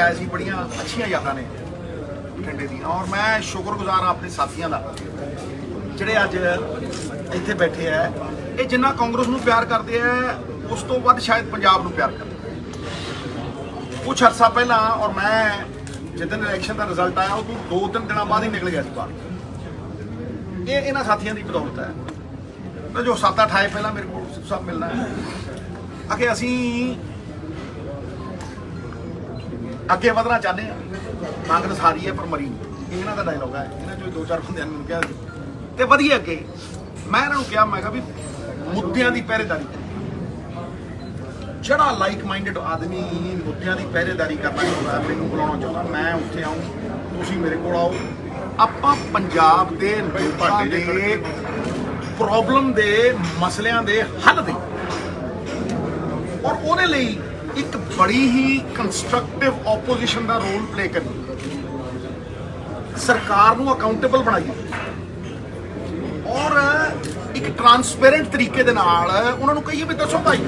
ऐसी बड़ियां अच्छियां यादां ने बठिंडे दी और मैं शुक्रगुजार हाँ अपने साथियों का ਜਿਹੜੇ ਅੱਜ ਇੱਥੇ ਬੈਠੇ ਆ ਇਹ ਜਿੰਨਾ ਕਾਂਗਰਸ ਨੂੰ ਪਿਆਰ ਕਰਦੇ ਆ ਉਸ ਤੋਂ ਵੱਧ ਸ਼ਾਇਦ ਪੰਜਾਬ ਨੂੰ ਪਿਆਰ ਕਰਦੇ ਕੁਝ ਅਰਸਾ ਪਹਿਲਾਂ ਔਰ ਮੈਂ ਜਿੱਦਣ ਇਲੈਕਸ਼ਨ ਦਾ ਰਿਜ਼ਲਟ ਆਇਆ ਉਹ ਤੋਂ 2-3 ਦਿਨਾਂ ਬਾਅਦ ਹੀ ਨਿਕਲ ਗਿਆ ਸੀ ਬਾਹਰ ਇਹ ਇਹਨਾਂ ਸਾਥੀਆਂ ਦੀ ਬਦੌਲਤ ਹੈ ਜੋ 7-8 ਆਏ ਪਹਿਲਾਂ ਮੇਰੇ ਕੋਲ ਸਿੱਧੂ ਸਾਹਿਬ ਮਿਲਣਾ ਹੈ ਆਖੇ ਅਸੀਂ ਅੱਗੇ ਵਧਣਾ ਚਾਹੁੰਦੇ ਆ ਕਾਂਗਰਸ ਹਾਰੀ ਹੈ ਪਰ ਮਰੀ ਨਹੀਂ ਇਹਨਾਂ ਦਾ ਡਾਇਲੋਗ ਹੈ ਇਹਨਾਂ ਚੋਂ 2-4 ਬੰਦਿਆਂ ਨੇ ਕਿਹਾ ਤੇ ਵਧੀਆ ਅੱਗੇ ਮੈਂ ਇਹਨਾਂ ਨੂੰ ਕਿਹਾ ਮੈਂ ਕਿਹਾ ਵੀ ਮੁੱਦਿਆਂ ਦੀ ਪਹਿਰੇਦਾਰੀ ਜਿਹੜਾ ਲਾਈਕ ਮਾਈਂਡਡ ਆਦਮੀ ਮੁੱਦਿਆਂ ਦੀ ਪਹਿਰੇਦਾਰੀ ਕਰਨਾ ਚਾਹੁੰਦਾ ਮੈਨੂੰ ਬੁਲਾਉਣਾ ਚਾਹੁੰਦਾ ਮੈਂ ਉੱਥੇ ਆਉਂ ਤੁਸੀਂ ਮੇਰੇ ਕੋਲ ਆਓ ਆਪਾਂ ਪੰਜਾਬ ਦੇ ਲੋਕਾਂ ਦੇ ਪ੍ਰੋਬਲਮ ਦੇ ਮਸਲਿਆਂ ਦੇ ਹੱਲ ਦੇ ਔਰ ਉਹਦੇ ਲਈ ਇੱਕ ਬੜੀ ਹੀ ਕੰਸਟਰਕਟਿਵ ਆਪੋਜੀਸ਼ਨ ਦਾ ਰੋਲ ਪਲੇ ਕਰਨੀ ਸਰਕਾਰ ਨੂੰ ਅਕਾਊਂਟੇਬਲ ਬਣਾਈਏ ਔਰ ਇੱਕ ਟਰਾਂਸਪੇਰੈਂਟ ਤਰੀਕੇ ਦੇ ਨਾਲ ਉਹਨਾਂ ਨੂੰ ਕਹੀਏ ਵੀ ਦੱਸੋ ਭਾਈ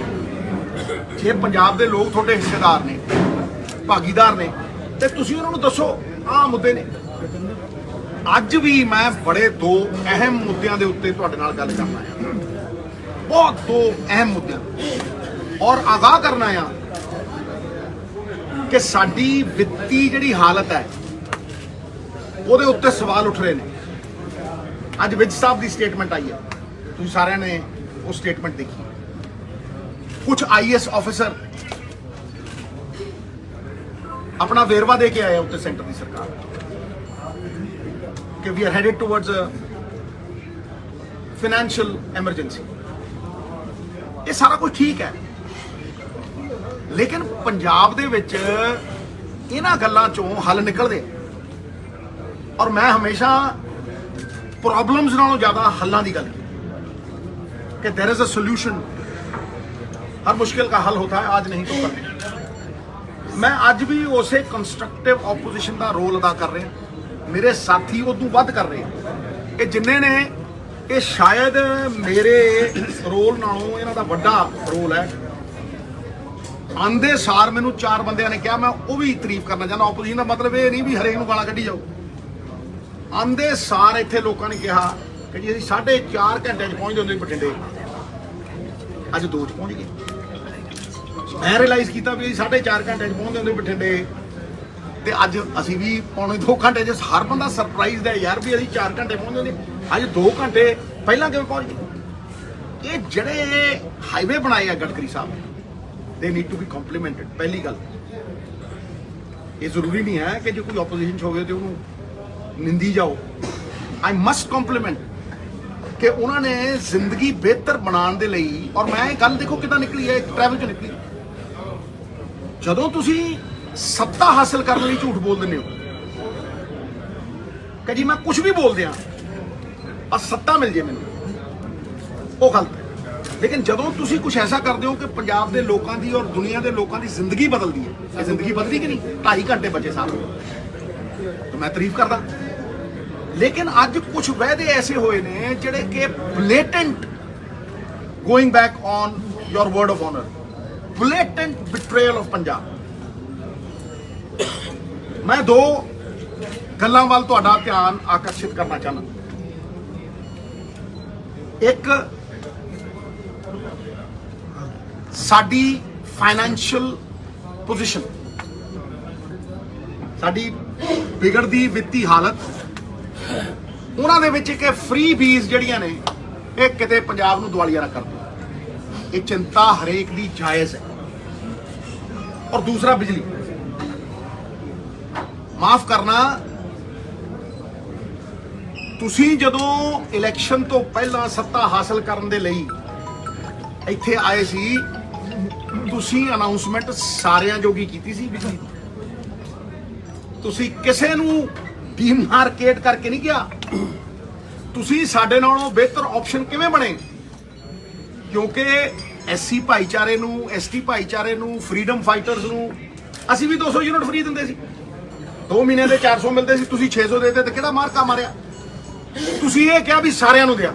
ਜੇ ਪੰਜਾਬ ਦੇ ਲੋਕ ਤੁਹਾਡੇ ਹਿੱਸੇਦਾਰ ਨੇ ਭਾਗੀਦਾਰ ਨੇ ਤੇ ਤੁਸੀਂ ਉਹਨਾਂ ਨੂੰ ਦੱਸੋ ਆਹ ਮੁੱਦੇ ਨੇ ਅੱਜ ਵੀ ਮੈਂ ਬੜੇ ਦੋ ਅਹਿਮ ਮੁੱਦਿਆਂ ਦੇ ਉੱਤੇ ਤੁਹਾਡੇ ਨਾਲ ਗੱਲ ਕਰਨਾ ਹੈ ਬਹੁਤ ਦੋ ਅਹਿਮ ਮੁੱਦਿਆਂ ਔਰ ਆਗਾਹ ਕਰਨਾ ਆ ਕਿ ਸਾਡੀ ਵਿੱਤੀ ਜਿਹੜੀ ਹਾਲਤ ਹੈ ਉਹਦੇ ਉੱਤੇ ਸਵਾਲ ਉੱਠ ਰਹੇ ਨੇ ਅੱਜ ਵਿਜ ਸਾਹਿਬ ਦੀ ਸਟੇਟਮੈਂਟ ਆਈ ਹੈ ਤੁਸੀਂ ਸਾਰਿਆਂ ਨੇ ਉਹ ਸਟੇਟਮੈਂਟ ਦੇਖੀ ਕੁਝ ਆਈਐਸ ਆਫੀਸਰ ਆਪਣਾ ਵੇਰਵਾ ਦੇ ਕੇ ਆਏ ਉੱਤੇ ਸੈਂਟਰ ਦੀ ਸਰਕਾਰ ਕਿ we are headed towards financial emergency ਇਹ ਸਾਰਾ ਕੁਝ ਠੀਕ ਹੈ ਲੇਕਿਨ ਪੰਜਾਬ ਦੇ ਵਿੱਚ ਇਹਨਾਂ ਗੱਲਾਂ ਚੋਂ ਹੱਲ ਨਿਕਲਦੇ ਔਰ ਮੈਂ ਹਮੇਸ਼ਾ ਪ੍ਰੋਬਲਮਸ ਨਾਲੋਂ ਜ਼ਿਆਦਾ ਹੱਲਾਂ ਦੀ ਗੱਲ ਕੀਤੀ ਕਿ देयर इज अ सॉल्यूशन हर मुश्किल का हल होता है आज नहीं तो कल मैं ਅੱਜ ਵੀ ਉਸੇ ਕੰਸਟਰਕਟਿਵ ਆਪੋਜੀਸ਼ਨ ਦਾ ਰੋਲ ਅਦਾ ਕਰ ਰਿਹਾ ਮੇਰੇ ਸਾਥੀ ਉਦੋਂ ਵੱਧ ਕਰ ਰਹੇ ਇਹ ਜਿੰਨੇ ਨੇ ਇਹ ਸ਼ਾਇਦ ਮੇਰੇ ਰੋਲ ਨਾਲੋਂ ਇਹਨਾਂ ਦਾ ਵੱਡਾ ਰੋਲ ਹੈ ਆਂਦੇ ਸਾਰ ਮੈਨੂੰ 4 ਬੰਦਿਆਂ ਨੇ ਕਿਹਾ ਮੈਂ ਉਹ ਵੀ ਤਾਰੀਫ ਕਰਨਾ ਚਾਹੁੰਦਾ ਆਪੋਜੀਸ਼ਨ ਦਾ ਮਤਲਬ ਇਹ ਨਹੀਂ ਵੀ ਹਰੇਕ ਨੂੰ ਗਾਲਾਂ ਕੱਢੀ ਜਾਓ ਆਂਦੇ ਸਾਰ ਇੱਥੇ ਲੋਕਾਂ ਨੇ ਕਿਹਾ ਕਿ ਜੀ ਅਸੀਂ 4.5 ਘੰਟੇ 'ਚ ਪਹੁੰਚਦੇ ਹੁੰਦੇ ਬਠਿੰਡੇ ਅੱਜ 2 'ਚ ਪਹੁੰਚ ਗਏ ਮੈਂ ਰਿਅਲਾਈਜ਼ ਕੀਤਾ ਵੀ ਅਸੀਂ 4.5 ਘੰਟੇ 'ਚ ਪਹੁੰਚਦੇ ਹੁੰਦੇ ਬਠਿੰਡੇ ਤੇ ਅੱਜ ਅਸੀਂ ਵੀ ਪੌਣੇ 2 ਘੰਟੇ 'ਚ ਹਰ ਬੰਦਾ ਸਰਪ੍ਰਾਈਜ਼ਡ ਹੈ ਯਾਰ ਵੀ ਅਸੀਂ 4 ਘੰਟੇ ਪਹੁੰਚਦੇ ਹੁੰਦੇ ਅੱਜ 2 ਘੰਟੇ ਪਹਿਲਾਂ ਕਿਵੇਂ ਪਹੁੰਚ ਗਏ ਇਹ ਜਿਹੜੇ ਹਾਈਵੇ ਬਣਾਏ ਆ ਗਡਕਰੀ ਸਾਹਿਬ ਦੇ ਨੀਡ ਟੂ ਬੀ ਕੰਪਲੀਮੈਂਟਡ ਪਹਿਲੀ ਗੱਲ ਇਹ ਜ਼ਰੂਰੀ ਨਹੀਂ ਹੈ ਕਿ ਜੇ ਕੋਈ ਆਪੋਜੀਸ਼ਨ 'ਚ ਹੋਵੇ ਤੇ ਉਹਨੂੰ ਨਿੰਦੀ ਜਾਓ ਆਈ ਮਸਟ ਕੰਪਲੀਮੈਂਟ ਕਿ ਉਹਨਾਂ ਨੇ ਜ਼ਿੰਦਗੀ ਬਿਹਤਰ ਬਣਾਉਣ ਦੇ ਲਈ ਔਰ ਮੈਂ ਇਹ ਗੱਲ ਦੇਖੋ ਕਿੱਦਾਂ ਨਿਕਲੀ ਹੈ ਟਰੈਵਲ 'ਚ ਨਿਕਲੀ ਜਦੋਂ ਤੁਸੀਂ ਸੱਤਾ ਹਾਸਲ ਕਰਨ ਲਈ ਝੂਠ ਬੋਲ ਦਿੰਦੇ ਹੋ ਕਿ ਜੀ ਮੈਂ ਕੁਝ ਵੀ ਬੋਲ ਦਿਆਂ ਆ ਸੱਤਾ ਮਿਲ ਜੇ ਮੈਨੂੰ ਉਹ ਗਲਤ ਹੈ ਲੇਕਿਨ ਜਦੋਂ ਤੁਸੀਂ ਕੁਝ ਐਸਾ ਕਰਦੇ ਹੋ ਕਿ ਪੰਜਾਬ ਦੇ ਲੋਕਾਂ ਦੀ ਔਰ ਦੁਨੀਆ ਦੇ ਲੋਕਾਂ ਦੀ ਜ਼ਿੰਦਗੀ ਬਦਲਦੀ ਹੈ ਇਹ ਜ਼ਿੰਦਗੀ ਬਦਲੀ ਕਿ ਨਹੀਂ 2.5 ਘੰਟੇ ਬਚੇ ਸਾਰੇ ਤਾਂ ਮੈਂ ਤਾਰੀਫ ਕਰਦਾ ਲੇਕਿਨ ਅੱਜ ਕੁਝ ਵਾਅਦੇ ਐਸੇ ਹੋਏ ਨੇ ਜਿਹੜੇ ਕਿ blatant going back on your word of honour blatant betrayal of Punjab ਮੈਂ ਦੋ ਗੱਲਾਂ ਵੱਲ ਤੁਹਾਡਾ ਧਿਆਨ ਆਕਰਸ਼ਿਤ ਕਰਨਾ ਚਾਹੁੰਦਾ ਇੱਕ ਸਾਡੀ ਫਾਈਨੈਂਸ਼ੀਅਲ ਪੋਜੀਸ਼ਨ ਸਾਡੀ ਵਿਗੜਦੀ ਵਿੱਤੀ ਹਾਲਤ ਉਹਨਾਂ ਦੇ ਵਿੱਚ ਕਿ ਫ੍ਰੀ ਫੀਸ ਜਿਹੜੀਆਂ ਨੇ ਇਹ ਕਿਤੇ ਪੰਜਾਬ ਨੂੰ ਦਿਵਾਲੀਆ ਨਾ ਕਰ ਦੇ ਇਹ ਚਿੰਤਾ ਹਰੇਕ ਦੀ ਜਾਇਜ਼ ਹੈ ਔਰ ਦੂਸਰਾ ਬਿਜਲੀ ਮਾਫ ਕਰਨਾ ਤੁਸੀਂ ਜਦੋਂ ਇਲੈਕਸ਼ਨ ਤੋਂ ਪਹਿਲਾਂ ਸੱਤਾ ਹਾਸਲ ਕਰਨ ਦੇ ਲਈ ਇੱਥੇ ਆਏ ਸੀ ਤੁਸੀਂ ਅਨਾਉਂਸਮੈਂਟ ਸਾਰਿਆਂ ਜੋਗੀ ਕੀਤੀ ਸੀ ਬਿਜਲੀ ਦੀ ਤੁਸੀਂ ਕਿਸੇ ਨੂੰ ਡੀਮਾਰਕੇਟ ਕਰਕੇ ਨਹੀਂ ਕਿਹਾ ਤੁਸੀਂ ਸਾਡੇ ਨਾਲੋਂ ਬਿਹਤਰ ਆਪਸ਼ਨ ਕਿਵੇਂ ਬਣੇ ਕਿਉਂਕਿ ਐਸਸੀ ਭਾਈਚਾਰੇ ਨੂੰ ਐਸਟੀ ਭਾਈਚਾਰੇ ਨੂੰ ਫਰੀडम ਫਾਈਟਰਸ ਨੂੰ ਅਸੀਂ ਵੀ 200 ਯੂਨਿਟ ਫ੍ਰੀ ਦਿੰਦੇ ਸੀ 2 ਮਹੀਨੇ ਦੇ 400 ਮਿਲਦੇ ਸੀ ਤੁਸੀਂ 600 ਦੇ ਦਿੱਤੇ ਤੇ ਕਿਹੜਾ ਮਾਰਕਾ ਮਾਰਿਆ ਤੁਸੀਂ ਇਹ ਕਿਹਾ ਵੀ ਸਾਰਿਆਂ ਨੂੰ ਦਿਆ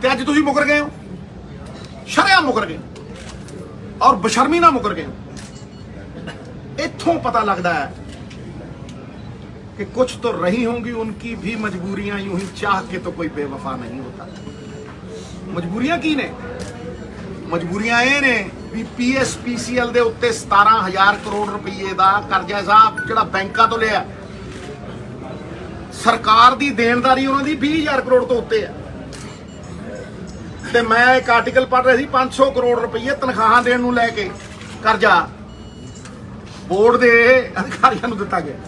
ਤੇ ਅੱਜ ਤੁਸੀਂ ਮੁਕਰ ਗਏ ਹੋ ਸ਼ਰਿਆਮ ਮੁਕਰ ਗਏ और बशर्मी ना मुकर गए। इत्थों पता लगता है कि कुछ तो रही होंगी उनकी भी मजबूरियां, यूं ही चाह के तो कोई बेवफा नहीं होता। मजबूरियां की ने? मजबूरियां ये ने भी PSPCL ਦੇ ਉੱਤੇ 17,000 ਕਰੋੜ ਰੁਪਏ ਦਾ ਕਰਜ਼ਾ ਸਾਹਿਬ ਜਿਹੜਾ ਬੈਂਕਾਂ ਤੋਂ ਲਿਆ, ਸਰਕਾਰ ਦੀ ਦੇਣਦਾਰੀ ਉਹਨਾਂ ਦੀ 20,000 ਕਰੋੜ ਤੋਂ ਉੱਤੇ ਹੈ। ਤੇ ਮੈਂ ਇੱਕ ਆਰਟੀਕਲ ਪੜ੍ਹ ਰਿਹਾ ਸੀ 500 ਕਰੋੜ ਰੁਪਏ ਤਨਖਾਹਾਂ ਦੇਣ ਨੂੰ ਲੈ ਕੇ ਕਰਜ਼ਾ ਬੋਰਡ ਦੇ ਅਧਿਕਾਰੀਆਂ ਨੂੰ ਦਿੱਤਾ ਗਿਆ।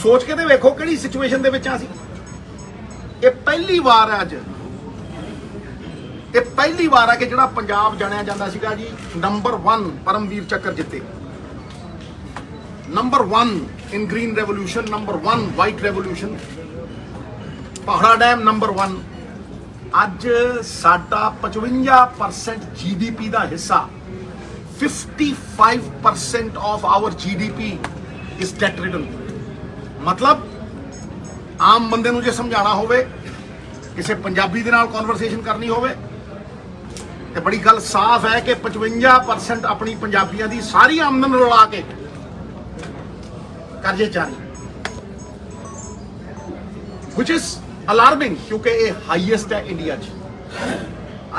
ਸੋਚ ਕੇ ਤੇ ਵੇਖੋ ਕਿਹੜੀ ਸਿਚੁਏਸ਼ਨ ਦੇ ਵਿੱਚ ਆ ਸੀ। ਇਹ ਪਹਿਲੀ ਵਾਰ ਹੈ, ਅੱਜ ਇਹ ਪਹਿਲੀ ਵਾਰ ਹੈ ਕਿ ਜਿਹੜਾ ਪੰਜਾਬ ਜਾਣਿਆ ਜਾਂਦਾ ਸੀਗਾ ਜੀ ਨੰਬਰ 1 ਪਰਮਵੀਰ ਚੱਕਰ ਜਿੱਤੇ, number 1 in green revolution, number 1 white revolution, ਪਹਾੜਾ ਡੈਮ ਨੰਬਰ 1। ਅੱਜ ਸਾਡਾ 55% GDP ਦਾ ਹਿੱਸਾ, 55% of our GDP is debt ridden. मतलब आम बंदे ਨੂੰ ਜੇ ਸਮਝਾਣਾ ਹੋਵੇ, ਕਿਸੇ ਪੰਜਾਬੀ ਦੇ ਨਾਲ ਕਨਵਰਸੇਸ਼ਨ ਕਰਨੀ ਹੋਵੇ ਤੇ ਬੜੀ ਗੱਲ ਸਾਫ਼ ਹੈ ਕਿ 55% ਆਪਣੀ ਪੰਜਾਬੀਆਂ ਦੀ ਸਾਰੀ ਆਮਦਨ ਰਲਾ ਕੇ ਕਰਜ਼ੇ ਚਾਰੀ, which is alarming ਕਿਉਂਕਿ ਇਹ ਹਾਈਐਸਟ ਹੈ ਇੰਡੀਆ 'ਚ।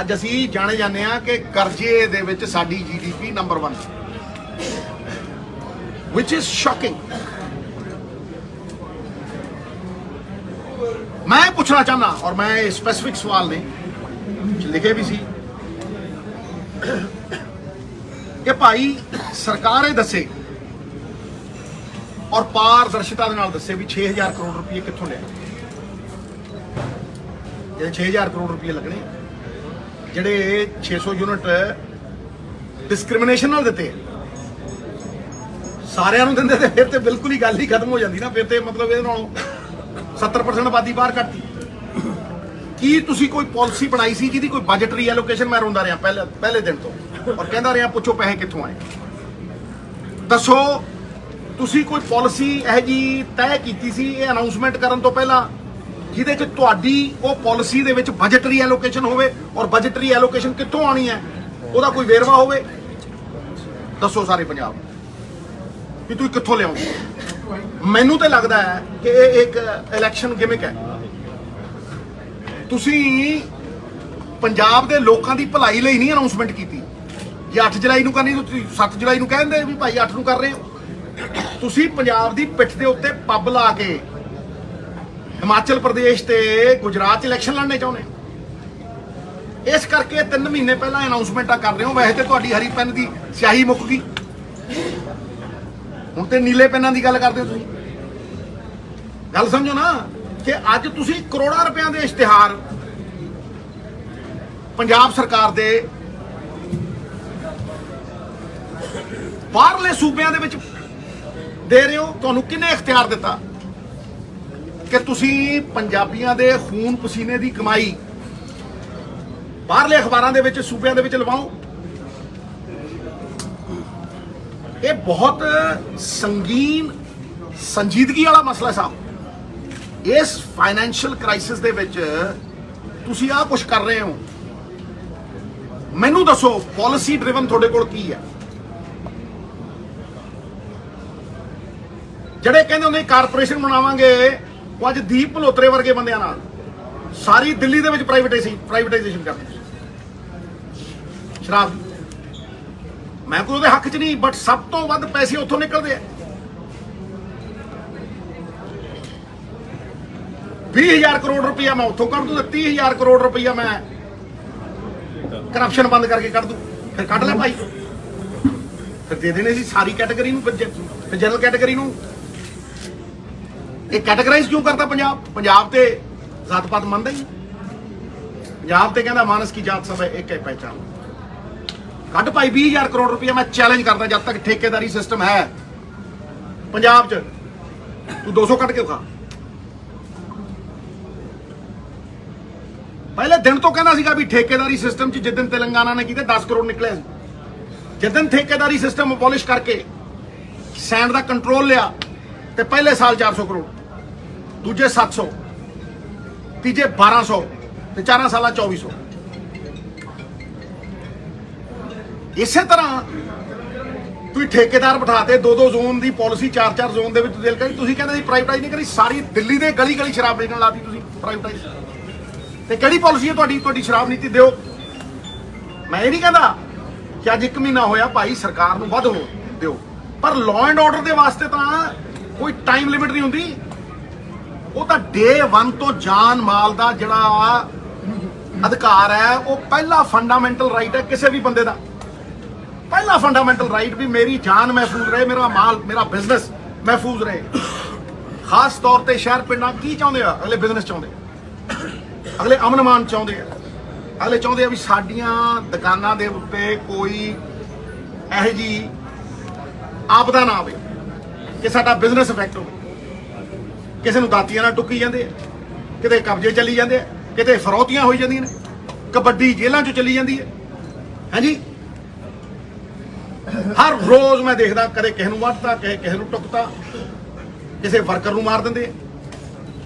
ਅੱਜ ਅਸੀਂ ਜਾਣੇ ਜਾਂਦੇ ਹਾਂ ਕਿ ਕਰਜ਼ੇ ਦੇ ਵਿੱਚ ਸਾਡੀ GDP number 1, which is shocking। मैं पूछना चाहना, और मैं स्पेसिफिक सवाल ने लिखे भी सी कि भाई सरकार दसे और पारदर्शिता दे नाल दसे भी 6,000 करोड़ रुपये कित्थों लिया। जे 6,000 करोड़ रुपये लगने, जिहड़े 600 यूनिट डिस्क्रिमिनेशन नाल दिते सारिਆਂ ਨੂੰ ਦਿੰਦੇ, फिर तो बिल्कुल ही गल ही खत्म हो जाती ना। फिर तो मतलब ये 70% आबादी बाहर कटती। की तुसी कोई पॉलिसी बनाई सी जिहदी कोई बजटरी एलोकेशन? मैं रोंदा रहा पहले दिन तो, और कहंदा रहा पुछो पैसे कित्थों आए। दसो तुसी कोई पॉलिसी यह जी तय कीती सी ये अनाउंसमेंट करन तो पहला जिहदे च तुहाडी वो पॉलिसी दे विच बजटरी एलोकेशन होवे, और बजटरी एलोकेशन कित्थों आनी है ਉਹਦਾ कोई वेरवा होवे। दसो सारे पंजाब कि तुसीं कित्थों लिआओगे। ਮੈਨੂੰ ਤਾਂ ਲੱਗਦਾ ਹੈ ਕਿ ਇਹ ਇੱਕ ਇਲੈਕਸ਼ਨ ਗਿਮਿਕ ਹੈ। ਤੁਸੀਂ ਪੰਜਾਬ ਦੇ ਲੋਕਾਂ ਦੀ ਭਲਾਈ ਲਈ ਨਹੀਂ ਅਨਾਉਂਸਮੈਂਟ ਕੀਤੀ। ਜੇ 8 ਜੁਲਾਈ ਨੂੰ ਕਰਨੀ ਤੁਸੀਂ 7 ਜੁਲਾਈ ਨੂੰ ਕਹਿੰਦੇ ਵੀ ਭਾਈ 8 ਨੂੰ ਕਰ ਰਹੇ ਹੋ। ਤੁਸੀਂ ਪੰਜਾਬ ਦੀ ਪਿੱਠ ਦੇ ਉੱਤੇ ਪੱਬ ਲਾ ਕੇ ਹਿਮਾਚਲ ਪ੍ਰਦੇਸ਼ ਤੇ ਗੁਜਰਾਤ 'ਚ ਇਲੈਕਸ਼ਨ ਲੜਨੇ ਚਾਹੁੰਦੇ ਹੋ। ਇਸ ਕਰਕੇ 3 ਮਹੀਨੇ ਪਹਿਲਾਂ ਅਨਾਉਂਸਮੈਂਟਾਂ ਕਰ ਰਹੇ ਹੋ। ਵੈਸੇ ਤੇ ਤੁਹਾਡੀ ਹਰੀ ਪੈਨ ਦੀ ਸਿਆਹੀ ਮੁੱਕ ਗਈ, ਹੁਣ ਤੇ ਨੀਲੇ ਪੈਨਾਂ ਦੀ ਗੱਲ ਕਰਦੇ ਹੋ ਤੁਸੀਂ। ਗੱਲ ਸਮਝੋ ਨਾ ਕਿ ਅੱਜ ਤੁਸੀਂ ਕਰੋੜਾਂ ਰੁਪਿਆਂ ਦੇ ਇਸ਼ਤਿਹਾਰ ਪੰਜਾਬ ਸਰਕਾਰ ਦੇ ਬਾਹਰਲੇ ਸੂਬਿਆਂ ਦੇ ਵਿੱਚ ਦੇ ਰਹੇ ਹੋ। ਤੁਹਾਨੂੰ ਕਿਹਨੇ ਇਖਤਿਆਰ ਦਿੱਤਾ ਕਿ ਤੁਸੀਂ ਪੰਜਾਬੀਆਂ ਦੇ ਖੂਨ ਪਸੀਨੇ ਦੀ ਕਮਾਈ ਬਾਹਰਲੇ ਅਖਬਾਰਾਂ ਦੇ ਵਿੱਚ ਸੂਬਿਆਂ ਦੇ ਵਿੱਚ ਲਵਾਓ? ਇਹ ਬਹੁਤ ਸੰਗੀਨ ਸੰਜੀਦਗੀ ਵਾਲਾ ਮਸਲਾ ਸਾਹਿਬ। ਇਸ ਫਾਈਨੈਂਸ਼ੀਅਲ ਕ੍ਰਾਈਸਿਸ ਦੇ ਵਿੱਚ ਤੁਸੀਂ ਆਹ ਕੁਝ ਕਰ ਰਹੇ ਹੋ। ਮੈਨੂੰ ਦੱਸੋ ਪਾਲਿਸੀ ਡਰਿਵਨ ਤੁਹਾਡੇ ਕੋਲ ਕੀ ਹੈ? ਜਿਹੜੇ ਕਹਿੰਦੇ ਹੁੰਦੇ ਕਾਰਪੋਰੇਸ਼ਨ ਬਣਾਵਾਂਗੇ, ਉਹ ਅੱਜ ਦੀਪ ਭਲੋਤਰੇ ਵਰਗੇ ਬੰਦਿਆਂ ਨਾਲ ਸਾਰੀ ਦਿੱਲੀ ਦੇ ਵਿੱਚ ਪ੍ਰਾਈਵੇਟਾਈਜੇਸ਼ਨ ਕਰਦੇ ਸ਼ਰਾਬ ਦੀ। ਮੈਂ ਕੋਈ ਉਹਦੇ ਹੱਕ 'ਚ ਨਹੀਂ, ਬਟ ਸਭ ਤੋਂ ਵੱਧ ਪੈਸੇ ਉੱਥੋਂ ਨਿਕਲਦੇ ਆ। 20,000 ਕਰੋੜ ਰੁਪਇਆ ਮੈਂ ਉੱਥੋਂ ਕੱਢ ਦੂੰ ਤੇ 30,000 ਕਰੋੜ ਰੁਪਇਆ ਮੈਂ ਕਰਪਸ਼ਨ ਬੰਦ ਕਰਕੇ ਕੱਢ ਦੂੰ। ਫਿਰ ਕੱਢ ਲੈ ਭਾਈ, ਫਿਰ ਦੇ ਦੇਣੇ ਸੀ ਸਾਰੀ ਕੈਟਾਗਰੀ ਨੂੰ, ਫਿਰ ਜਨਰਲ ਕੈਟਾਗਰੀ ਨੂੰ। ਇਹ ਕੈਟਾਗਰਾਈਜ਼ ਕਿਉਂ ਕਰਦਾ ਪੰਜਾਬ ਤੇ ਜਾਤ ਪਾਤ ਮੰਨਦਾ ਹੀ। ਪੰਜਾਬ ਤੇ ਕਹਿੰਦਾ ਮਾਨਸ ਕੀ ਜਾਤ ਸਭ ਇੱਕ ਹੈ ਪਹਿਚਾਨ। ਕੱਢ ਭਾਈ 20,000 ਕਰੋੜ ਰੁਪਇਆ। ਮੈਂ ਚੈਲੰਜ ਕਰਦਾ, ਜਦ ਤੱਕ ਠੇਕੇਦਾਰੀ ਸਿਸਟਮ ਹੈ ਪੰਜਾਬ 'ਚ, ਤੂੰ 200 ਕੱਢ ਕੇ ਖਾ। ਪਹਿਲੇ ਦਿਨ ਤੋਂ ਕਹਿੰਦਾ ਸੀਗਾ ਵੀ ਠੇਕੇਦਾਰੀ ਸਿਸਟਮ 'ਚ ਜਿੱਦਨ ਤੇਲੰਗਾਨਾ ਨੇ ਕੀਤੇ 10 ਕਰੋੜ ਨਿਕਲੇ ਸੀ। ਜਿੱਦਨ ਠੇਕੇਦਾਰੀ ਸਿਸਟਮ ਅਬੋਲਿਸ਼ ਕਰਕੇ ਸੈਂਡ ਦਾ ਕੰਟਰੋਲ ਲਿਆ ਤੇ ਪਹਿਲੇ ਸਾਲ 400 ਕਰੋੜ, ਦੂਜੇ 700, ਤੀਜੇ 1200 ਤੇ 4 ਸਾਲਾਂ 2400। ਇਸੇ ਤਰ੍ਹਾਂ ਤੁਸੀਂ ਠੇਕੇਦਾਰ ਬਿਠਾਤੇ 2-2 ਜ਼ੋਨ ਦੀ ਪਾਲਿਸੀ 4-4 ਜ਼ੋਨ ਦੇ ਵਿੱਚ ਦਿਲ ਕਰੀ ਤੁਸੀਂ ਕਹਿੰਦੇ ਸੀ ਪ੍ਰਾਈਵੇਟਾਈਜ਼ ਨਹੀਂ ਕਰੀ ਸਾਰੀ ਦਿੱਲੀ ਦੇ ਗਲੀ ਸ਼ਰਾਬ ਵੇਚਣ ਲਾਤੀ ਤੁਸੀਂ ਪ੍ਰਾਈਵੇਟਾਈਜ਼ ਤੇ ਕਿਹੜੀ ਪਾਲਿਸੀ ਹੈ ਤੁਹਾਡੀ ਸ਼ਰਾਬ ਨੀਤੀ ਦਿਓ ਮੈਂ ਇਹ ਨਹੀਂ ਕਹਿੰਦਾ ਕਿ ਅੱਜ 1 ਮਹੀਨਾ ਹੋਇਆ ਭਾਈ ਸਰਕਾਰ ਨੂੰ ਵੱਧ ਹੋ ਦਿਓ ਪਰ ਲਾਅ ਐਂਡ ਆਰਡਰ ਦੇ ਵਾਸਤੇ ਤਾਂ ਕੋਈ ਟਾਈਮ ਲਿਮਿਟ ਨਹੀਂ ਹੁੰਦੀ ਉਹ ਤਾਂ ਡੇ 1 ਤੋਂ ਜਾਨ ਮਾਲ ਦਾ ਜਿਹੜਾ ਅਧਿਕਾਰ ਹੈ ਉਹ ਪਹਿਲਾ ਫੰਡਾਮੈਂਟਲ ਰਾਈਟ ਹੈ ਕਿਸੇ ਵੀ ਬੰਦੇ ਦਾ ਪਹਿਲਾ ਫੰਡਾਮੈਂਟਲ ਰਾਈਟ ਵੀ ਮੇਰੀ ਜਾਨ ਮਹਿਫੂਜ਼ ਰਹੇ ਮੇਰਾ ਮਾਲ ਮੇਰਾ ਬਿਜ਼ਨਸ ਮਹਿਫੂਜ਼ ਰਹੇ ਖਾਸ ਤੌਰ ਤੇ ਸ਼ਹਿਰ ਪਿੰਡਾਂ ਕੀ ਚਾਹੁੰਦੇ ਆ ਅਗਲੇ ਬਿਜ਼ਨਸ ਚਾਹੁੰਦੇ ਅਗਲੇ ਅਮਨ ਮਾਨ ਚਾਹੁੰਦੇ ਆ ਅਗਲੇ ਚਾਹੁੰਦੇ ਆ ਵੀ ਸਾਡੀਆਂ ਦੁਕਾਨਾਂ ਦੇ ਉੱਤੇ ਕੋਈ ਇਹੋ ਜਿਹੀ ਆਪਦਾ ਨਾ ਆਵੇ ਕਿ ਸਾਡਾ ਬਿਜ਼ਨਸ ਇਫੈਕਟ ਹੋਵੇ ਕਿਸੇ ਨੂੰ ਦਾਤੀਆਂ ਨਾਲ ਟੁੱਕੀ ਜਾਂਦੇ ਆ ਕਿਤੇ ਕਬਜ਼ੇ ਚੱਲੀ ਜਾਂਦੇ ਆ ਕਿਤੇ ਫਰੌਤੀਆਂ ਹੋਈ ਜਾਂਦੀਆਂ ਨੇ ਕਬੱਡੀ ਜੇਲ੍ਹਾਂ 'ਚ ਚੱਲੀ ਜਾਂਦੀ ਹੈ ਹਾਂਜੀ ਹਰ ਰੋਜ਼ ਮੈਂ ਦੇਖਦਾ ਕਦੇ ਕਿਸੇ ਨੂੰ ਵੱਢਤਾ ਕਿਸੇ ਨੂੰ ਟੁੱਕਤਾ ਕਿਸੇ ਵਰਕਰ ਨੂੰ ਮਾਰ ਦਿੰਦੇ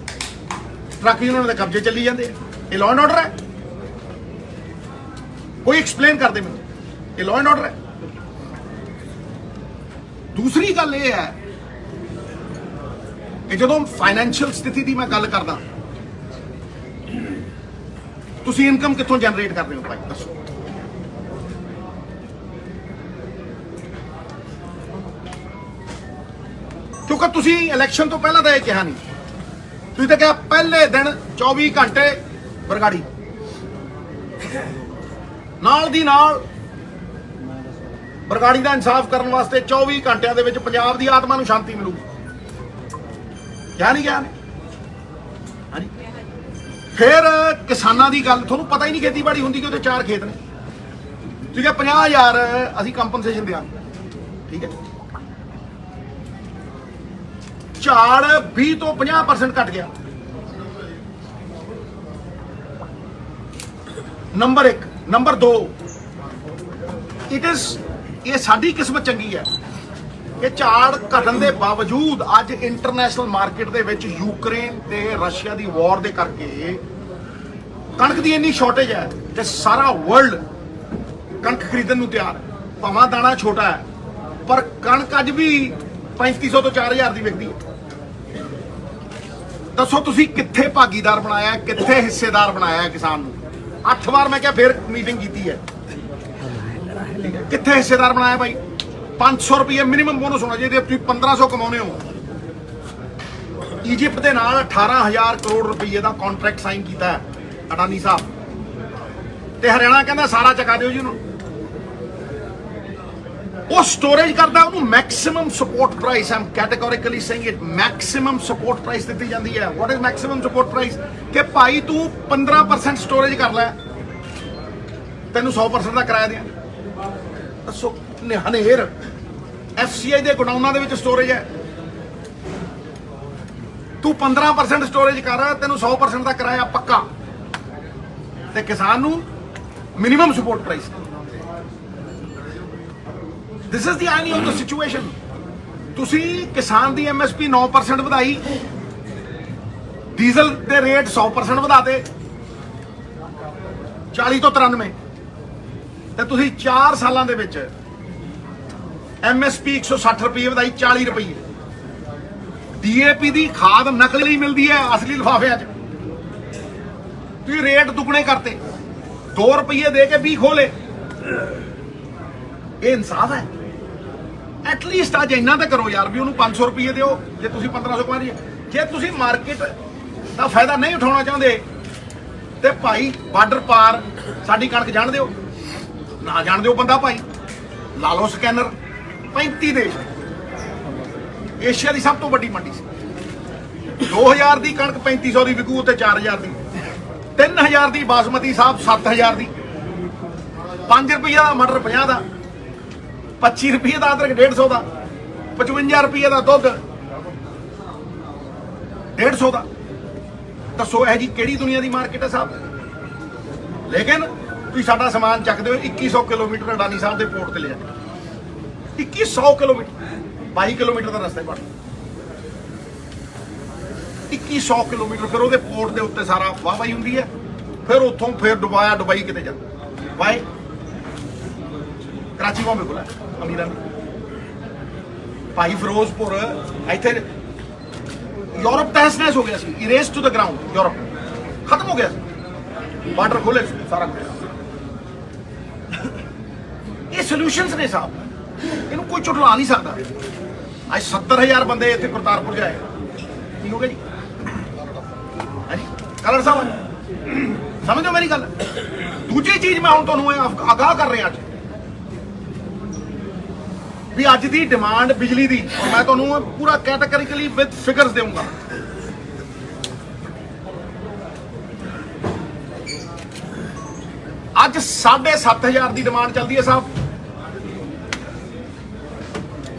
ਟਰੱਕ ਉਹਨਾਂ ਦੇ ਕਬਜ਼ੇ ਚੱਲੀ ਜਾਂਦੇ ਇਹ ਲਾਅ ਐਂਡ ਆਰਡਰ ਹੈ ਕੋਈ ਐਕਸਪਲੇਨ ਕਰਦੇ ਮੈਨੂੰ ਇਹ ਲਾਅ ਐਂਡ ਆਰਡਰ ਹੈ ਦੂਸਰੀ ਗੱਲ ਇਹ ਹੈ ਕਿ ਜਦੋਂ ਫਾਈਨੈਂਸ਼ੀਅਲ ਸਥਿਤੀ ਦੀ ਮੈਂ ਗੱਲ ਕਰਦਾ ਤੁਸੀਂ ਇਨਕਮ ਕਿੱਥੋਂ ਜਨਰੇਟ ਕਰਦੇ ਹੋ ਭਾਈ ਦੱਸੋ ਕਿਉਂਕਿ ਤੁਸੀਂ ਇਲੈਕਸ਼ਨ ਤੋਂ ਪਹਿਲਾਂ ਤਾਂ ਇਹ ਕਿਹਾ ਨਹੀਂ ਤੁਸੀਂ ਤਾਂ ਕਿਹਾ ਪਹਿਲੇ ਦਿਨ 24 ਘੰਟੇ ਬਰਗਾੜੀ ਨਾਲ ਦੀ ਨਾਲ ਬਰਗਾੜੀ ਦਾ ਇਨਸਾਫ ਕਰਨ ਵਾਸਤੇ 24 ਘੰਟਿਆਂ ਦੇ ਵਿੱਚ ਪੰਜਾਬ ਦੀ ਆਤਮਾ ਨੂੰ ਸ਼ਾਂਤੀ ਮਿਲੂਗੀ ਕਿਹਾ ਨਹੀਂ ਕਿਹਾ ਹਾਂਜੀ ਫਿਰ ਕਿਸਾਨਾਂ ਦੀ ਗੱਲ ਤੁਹਾਨੂੰ ਪਤਾ ਹੀ ਨਹੀਂ ਖੇਤੀਬਾੜੀ ਹੁੰਦੀ ਕਿ ਉਹਦੇ 4 ਖੇਤ ਨੇ ਠੀਕ ਹੈ 50,000 ਅਸੀਂ ਕੰਪਨਸੇਸ਼ਨ ਦਿਆਂਗੇ ਠੀਕ ਹੈ ਝਾੜ 20 ਤੋਂ 50% ਘਟ ਗਿਆ ਨੰਬਰ 1 ਨੰਬਰ 2 ਇਹ ਸਾਡੀ ਕਿਸਮਤ ਚੰਗੀ ਹੈ ਕਿ ਝਾੜ ਘਟਣ ਦੇ ਬਾਵਜੂਦ ਅੱਜ ਇੰਟਰਨੈਸ਼ਨਲ ਮਾਰਕੀਟ ਦੇ ਵਿੱਚ ਯੂਕਰੇਨ ਤੇ ਰਸ਼ੀਆ ਦੀ ਵਾਰ ਦੇ ਕਰਕੇ ਕਣਕ ਦੀ ਇੰਨੀ ਸ਼ਾਰਟੇਜ ਹੈ ਤੇ ਸਾਰਾ ਵਰਲਡ ਕਣਕ ਖਰੀਦਣ ਨੂੰ ਤਿਆਰ ਹੈ ਭਾਵੇਂ ਦਾਣਾ ਛੋਟਾ ਹੈ ਪਰ ਕਣਕ ਅੱਜ ਵੀ 3500 ਤੋਂ 4000 ਦੀ ਵਿਕਦੀ ਹੈ ਦੱਸੋ ਤੁਸੀਂ ਕਿੱਥੇ ਭਾਗੀਦਾਰ ਬਣਾਇਆ ਕਿੱਥੇ ਹਿੱਸੇਦਾਰ ਬਣਾਇਆ ਕਿਸਾਨ ਨੂੰ 8 ਵਾਰ ਮੈਂ ਕਿਹਾ ਫਿਰ ਮੀਟਿੰਗ ਕੀਤੀ ਹੈ ਕਿੱਥੇ ਹਿੱਸੇਦਾਰ ਬਣਾਇਆ ਭਾਈ 500 ਰੁਪਏ ਮਿਨੀਮਮ ਬੋਨਸ ਹੋਣਾ ਚਾਹੀਦਾ ਤੁਸੀਂ 1500 ਕਮਾਉਨੇ ਹੋ ਇਜਿਪਟ ਦੇ ਨਾਲ 18000 ਕਰੋੜ ਰੁਪਏ ਦਾ ਕੰਟਰੈਕਟ ਸਾਈਨ ਕੀਤਾ ਹੈ ਅਡਾਨੀ ਸਾਹਿਬ ਤੇ ਹਰਿਆਣਾ ਕਹਿੰਦਾ ਸਾਰਾ ਚਕਾ ਦਿਓ ਜੀ ਉਹਨੂੰ ਉਹ ਸਟੋਰੇਜ ਕਰਦਾ ਉਹਨੂੰ maximum support price I'm categorically saying it maximum support price ਦਿੱਤੀ ਜਾਂਦੀ ਹੈ what is maximum support price ਕਿ ਭਾਈ ਤੂੰ 15% ਸਟੋਰੇਜ ਕਰ ਲੈ ਤੈਨੂੰ 100% ਦਾ ਕਿਰਾਇਆ ਦਿਆਂ ਦੱਸੋ ਹਨੇਰ FCI ਦੇ ਗੋਡਾਊਨਾਂ ਦੇ ਵਿੱਚ ਸਟੋਰੇਜ ਹੈ ਤੂੰ 15% ਸਟੋਰੇਜ ਕਰ ਤੈਨੂੰ 100% ਦਾ ਕਿਰਾਇਆ ਪੱਕਾ ਤੇ ਕਿਸਾਨ ਨੂੰ minimum support price this is the irony of the situation ਤੁਸੀਂ ਕਿਸਾਨ ਦੀ MSP 9% ਵਧਾਈ ਡੀਜ਼ਲ ਦੇ ਰੇਟ 100% ਵਧਾਤੇ 40 ਤੋਂ 93 ਤੇ ਤੁਸੀਂ 4 ਸਾਲਾਂ ਦੇ ਵਿੱਚ MSP 160 ਰੁਪਏ ਵਧਾਈ 40 ਰੁਪਏ DAP ਦੀ ਖਾਦ ਨਕਲੀ ਮਿਲਦੀ ਹੈ ਅਸਲੀ ਲਿਫਾਫਿਆਂ 'ਚ ਤੁਸੀਂ ਰੇਟ ਦੁੱਗਣੇ ਕਰਤੇ 2 ਰੁਪਏ ਦੇ ਕੇ 20 ਖੋਲੇ ਇਹ ਇਨਸਾਫ ਹੈ ਐਟਲੀਸਟ ਅੱਜ ਇੰਨਾ ਤਾਂ ਕਰੋ ਯਾਰ ਵੀ ਉਹਨੂੰ 500 ਰੁਪਏ ਦਿਓ ਜੇ ਤੁਸੀਂ 1500 ਕਮਾ ਰਹੀ ਜੇ ਤੁਸੀਂ ਮਾਰਕੀਟ ਦਾ ਫਾਇਦਾ ਨਹੀਂ ਉਠਾਉਣਾ ਚਾਹੁੰਦੇ ਤੇ ਭਾਈ ਬਾਰਡਰ ਪਾਰ ਸਾਡੀ ਕਣਕ ਜਾਣ ਦਿਓ ਨਾ ਜਾਣ ਦਿਓ ਬੰਦਾ ਭਾਈ ਲਾ ਲਓ ਸਕੈਨਰ 35 ਦੇਸ਼ ਏਸ਼ੀਆ ਦੀ ਸਭ ਤੋਂ ਵੱਡੀ ਮੰਡੀ ਸੀ 2000 ਦੀ ਕਣਕ 3500 ਦੀ ਵਿਕੂ ਤੇ 4000 ਦੀ 3000 ਦੀ ਬਾਸਮਤੀ ਸਾਹਿਬ 7000 ਦੀ 5 ਰੁਪਏ ਦਾ ਮਟਰ 50 ਦਾ 25 ਰੁਪਏ ਦਾ ਅਦਰਕ 150 ਦਾ 55 ਰੁਪਏ ਦਾ ਦੁੱਧ 150 ਦਾ ਦੱਸੋ ਇਹ ਜੀ ਕਿਹੜੀ ਦੁਨੀਆ ਦੀ ਮਾਰਕੀਟ ਹੈ ਸਾਹਿਬ ਲੇਕਿਨ ਤੁਸੀਂ ਸਾਡਾ ਸਮਾਨ ਚੱਕਦੇ ਹੋ 2100 ਕਿਲੋਮੀਟਰ ਅਡਾਨੀ ਸਾਹਿਬ ਦੇ ਪੋਰਟ ਤੇ ਲੈ ਜਾਂਦੇ 2100 ਕਿਲੋਮੀਟਰ 22 ਕਿਲੋਮੀਟਰ ਦਾ ਰਸਤਾ ਹੈ 2100 ਕਿਲੋਮੀਟਰ ਫਿਰ ਉਹਦੇ ਪੋਰਟ ਦੇ ਉੱਤੇ ਸਾਰਾ ਵਾਹਵਾਈ ਹੁੰਦੀ ਹੈ ਫਿਰ ਉੱਥੋਂ ਫਿਰ ਦੁਬਈ ਕਿਤੇ ਜਾਂਦਾ ਵਾਈ कराची बॉम्बे खुला अमीरां ने भाई फिरोजपुर इत्थे यूरोप तहस नहस हो गया सी erase to the ground Europe खत्म हो गया सी बार्डर खोले सारा ये सोल्यूशंस ने साहब इन्हों कोई झुठला नहीं सकता आज 70,000 बंदे इतने करतारपुर जाए की हो गया जी हाँ जी कलर साहब समझो मेरी गल दूजी चीज मैं हूं तुहानूं आगाह कर रहा अज भी अज की डिमांड बिजली की और मैं तुहानूं पूरा कैटेगरिकली विद फिगर्स दूंगा अज 7,500 की डिमांड चलती है साहब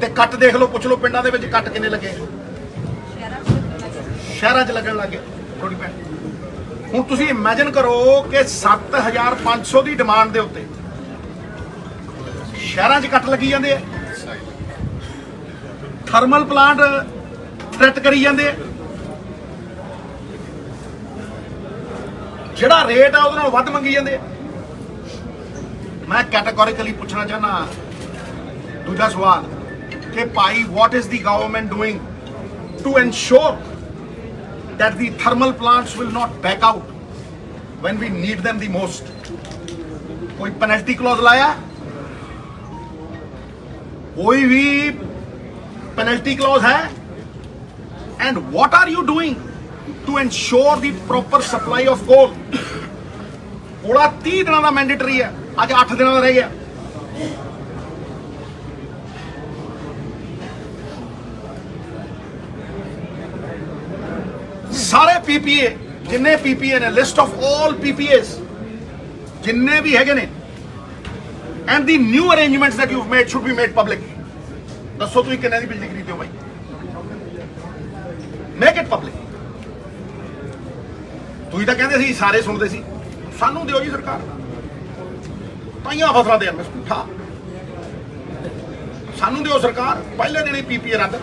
ते कट देख लो पुछ लो पिंडां दे विच कट किन्ने लगे शहरां च लगन लग गए थोड़ी भैन हुण तुसीं इमेजिन करो कि 7,500 की डिमांड दे उत्ते शहरां च कट लगी जांदे आ थर्मल प्लांट थ्रैट करी जांदे आ जिहड़ा रेट आ उहदे नाल वध मंगी जांदे आ मैं कैटेगोरिकली पूछना चाहना दूजा सवाल कि भाई what is the government doing to ensure that the thermal plants will not back out when we need them the most कोई पेनल्टी क्लॉज लाया कोई भी पेनल्टी क्लॉज है and what are you doing to ensure the proper supply of coal कोला 30 दिनों का mandatory है अज 8 दिनों का रह गया सारे पीपीए जिन्ने पीपीए ने लिस्ट ऑफ ऑल पीपीएस जिन्ने भी है ने and the new arrangements that you made should be made public दसो तुम किन्ने दी बिजली खरीदते हो भाई मेक इट पब्लिक तुम तो कहते सी सारे सुनते सी सानू दिओ जी सरकार ताइयां फसलां दे झूठा सानू दिओ सरकार पहले दिन ही पीपीए रद्द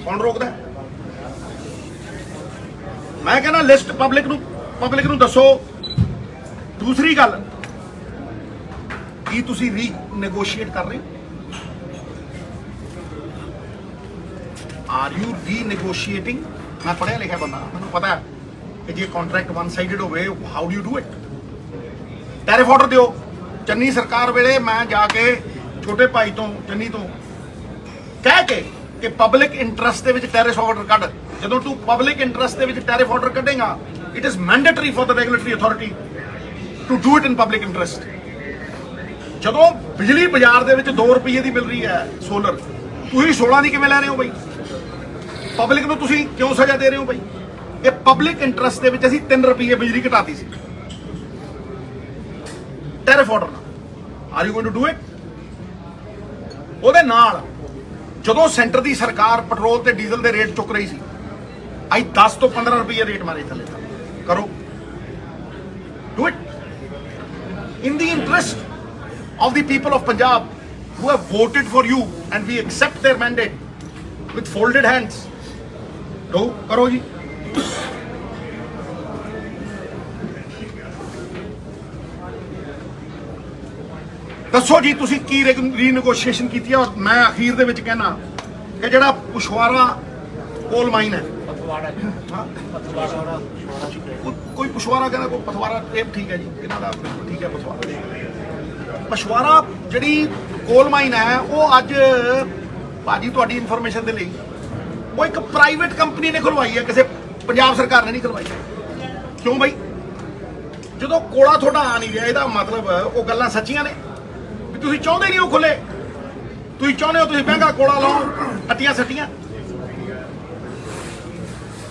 कौन रोकदा है मैं कहना लिस्ट पब्लिक नू दसो दूसरी गल की तुसी रीनैगोशिएट कर रहे आर यू रीनैगोशिएटिंग मैं पढ़िया लिखा बंदा मैं पता है कि जे कॉन्ट्रैक्ट वन साइडेड हो how do you do it tariff order दिओ चन्नी सरकार वेले मैं जाके छोटे भाई तो चन्नी तो कह के कि पब्लिक इंटरस्ट दे विच टैरिफ ऑर्डर कढ जदों तू पब्लिक इंटरस्ट दे विच टैरिफ ऑर्डर कढेगा it is mandatory for the regulatory authority to do it in public interest जदों बिजली बाजार दे विच 2 रुपये की मिल रही है सोलर तुसीं 16 की किवें लै रहे हो भाई पब्लिक नूं तुसीं क्यों सजा दे रहे हो भाई ये पब्लिक इंटरस्ट दे विच असीं 3 रुपये बिजली घटाती सी tariff order are you going to do it ਉਹਦੇ ਨਾਲ ਜਦੋਂ ਸੈਂਟਰ ਦੀ ਸਰਕਾਰ ਪੈਟਰੋਲ ਤੇ ਡੀਜ਼ਲ ਦੇ ਰੇਟ ਚੁੱਕ ਰਹੀ ਸੀ ਅੱਜ 10 ਤੋਂ 15 ਰੁਪਏ ਰੇਟ ਮਾਰੇ ਥੱਲੇ ਕਰੋ do it in the interest of the people of Punjab who have voted for you and we accept their mandate with folded hands do karo ji ਦੱਸੋ ਜੀ ਤੁਸੀਂ ਕੀ ਰੀਨੈਗੋਸ਼ੀਏਸ਼ਨ ਕੀਤੀ ਹੈ ਔਰ ਮੈਂ ਅਖੀਰ ਦੇ ਵਿੱਚ ਕਹਿਣਾ ਕਿ ਜਿਹੜਾ ਪੁਸ਼ਵਾਰਾ ਕੋਲ ਮਾਈਨ ਹੈ ਕੋਈ ਪੁਸ਼ਵਾਰਾ ਕਹਿੰਦਾ ਕੋਈ ਪਥਵਾਰਾ ਇਹ ਠੀਕ ਹੈ ਜੀ ਇਹਨਾਂ ਦਾ ਬਿਲਕੁਲ ਠੀਕ ਹੈ ਪਛਵਾਰਾ ਜਿਹੜੀ ਕੋਲ ਮਾਈਨ ਹੈ ਉਹ ਅੱਜ ਭਾਜੀ ਤੁਹਾਡੀ ਇਨਫੋਰਮੇਸ਼ਨ ਦੇ ਲਈ ਉਹ ਇੱਕ ਪ੍ਰਾਈਵੇਟ ਕੰਪਨੀ ਨੇ ਖੁਲਵਾਈ ਹੈ ਕਿਸੇ ਪੰਜਾਬ ਸਰਕਾਰ ਨੇ ਨਹੀਂ ਖੁਲਵਾਈ ਕਿਉਂ ਬਾਈ ਜਦੋਂ ਕੋਲਾ ਤੁਹਾਡਾ ਆ ਨਹੀਂ ਰਿਹਾ ਇਹਦਾ ਮਤਲਬ ਉਹ ਗੱਲਾਂ ਸੱਚੀਆਂ ਨੇ ਵੀ ਤੁਸੀਂ ਚਾਹੁੰਦੇ ਨਹੀਂ ਉਹ ਖੁੱਲੇ ਤੁਸੀਂ ਚਾਹੁੰਦੇ ਹੋ ਤੁਸੀਂ ਮਹਿੰਗਾ ਕੋਲਾ ਲਾਓ ਅੱਟੀਆਂ ਸੱਟੀਆਂ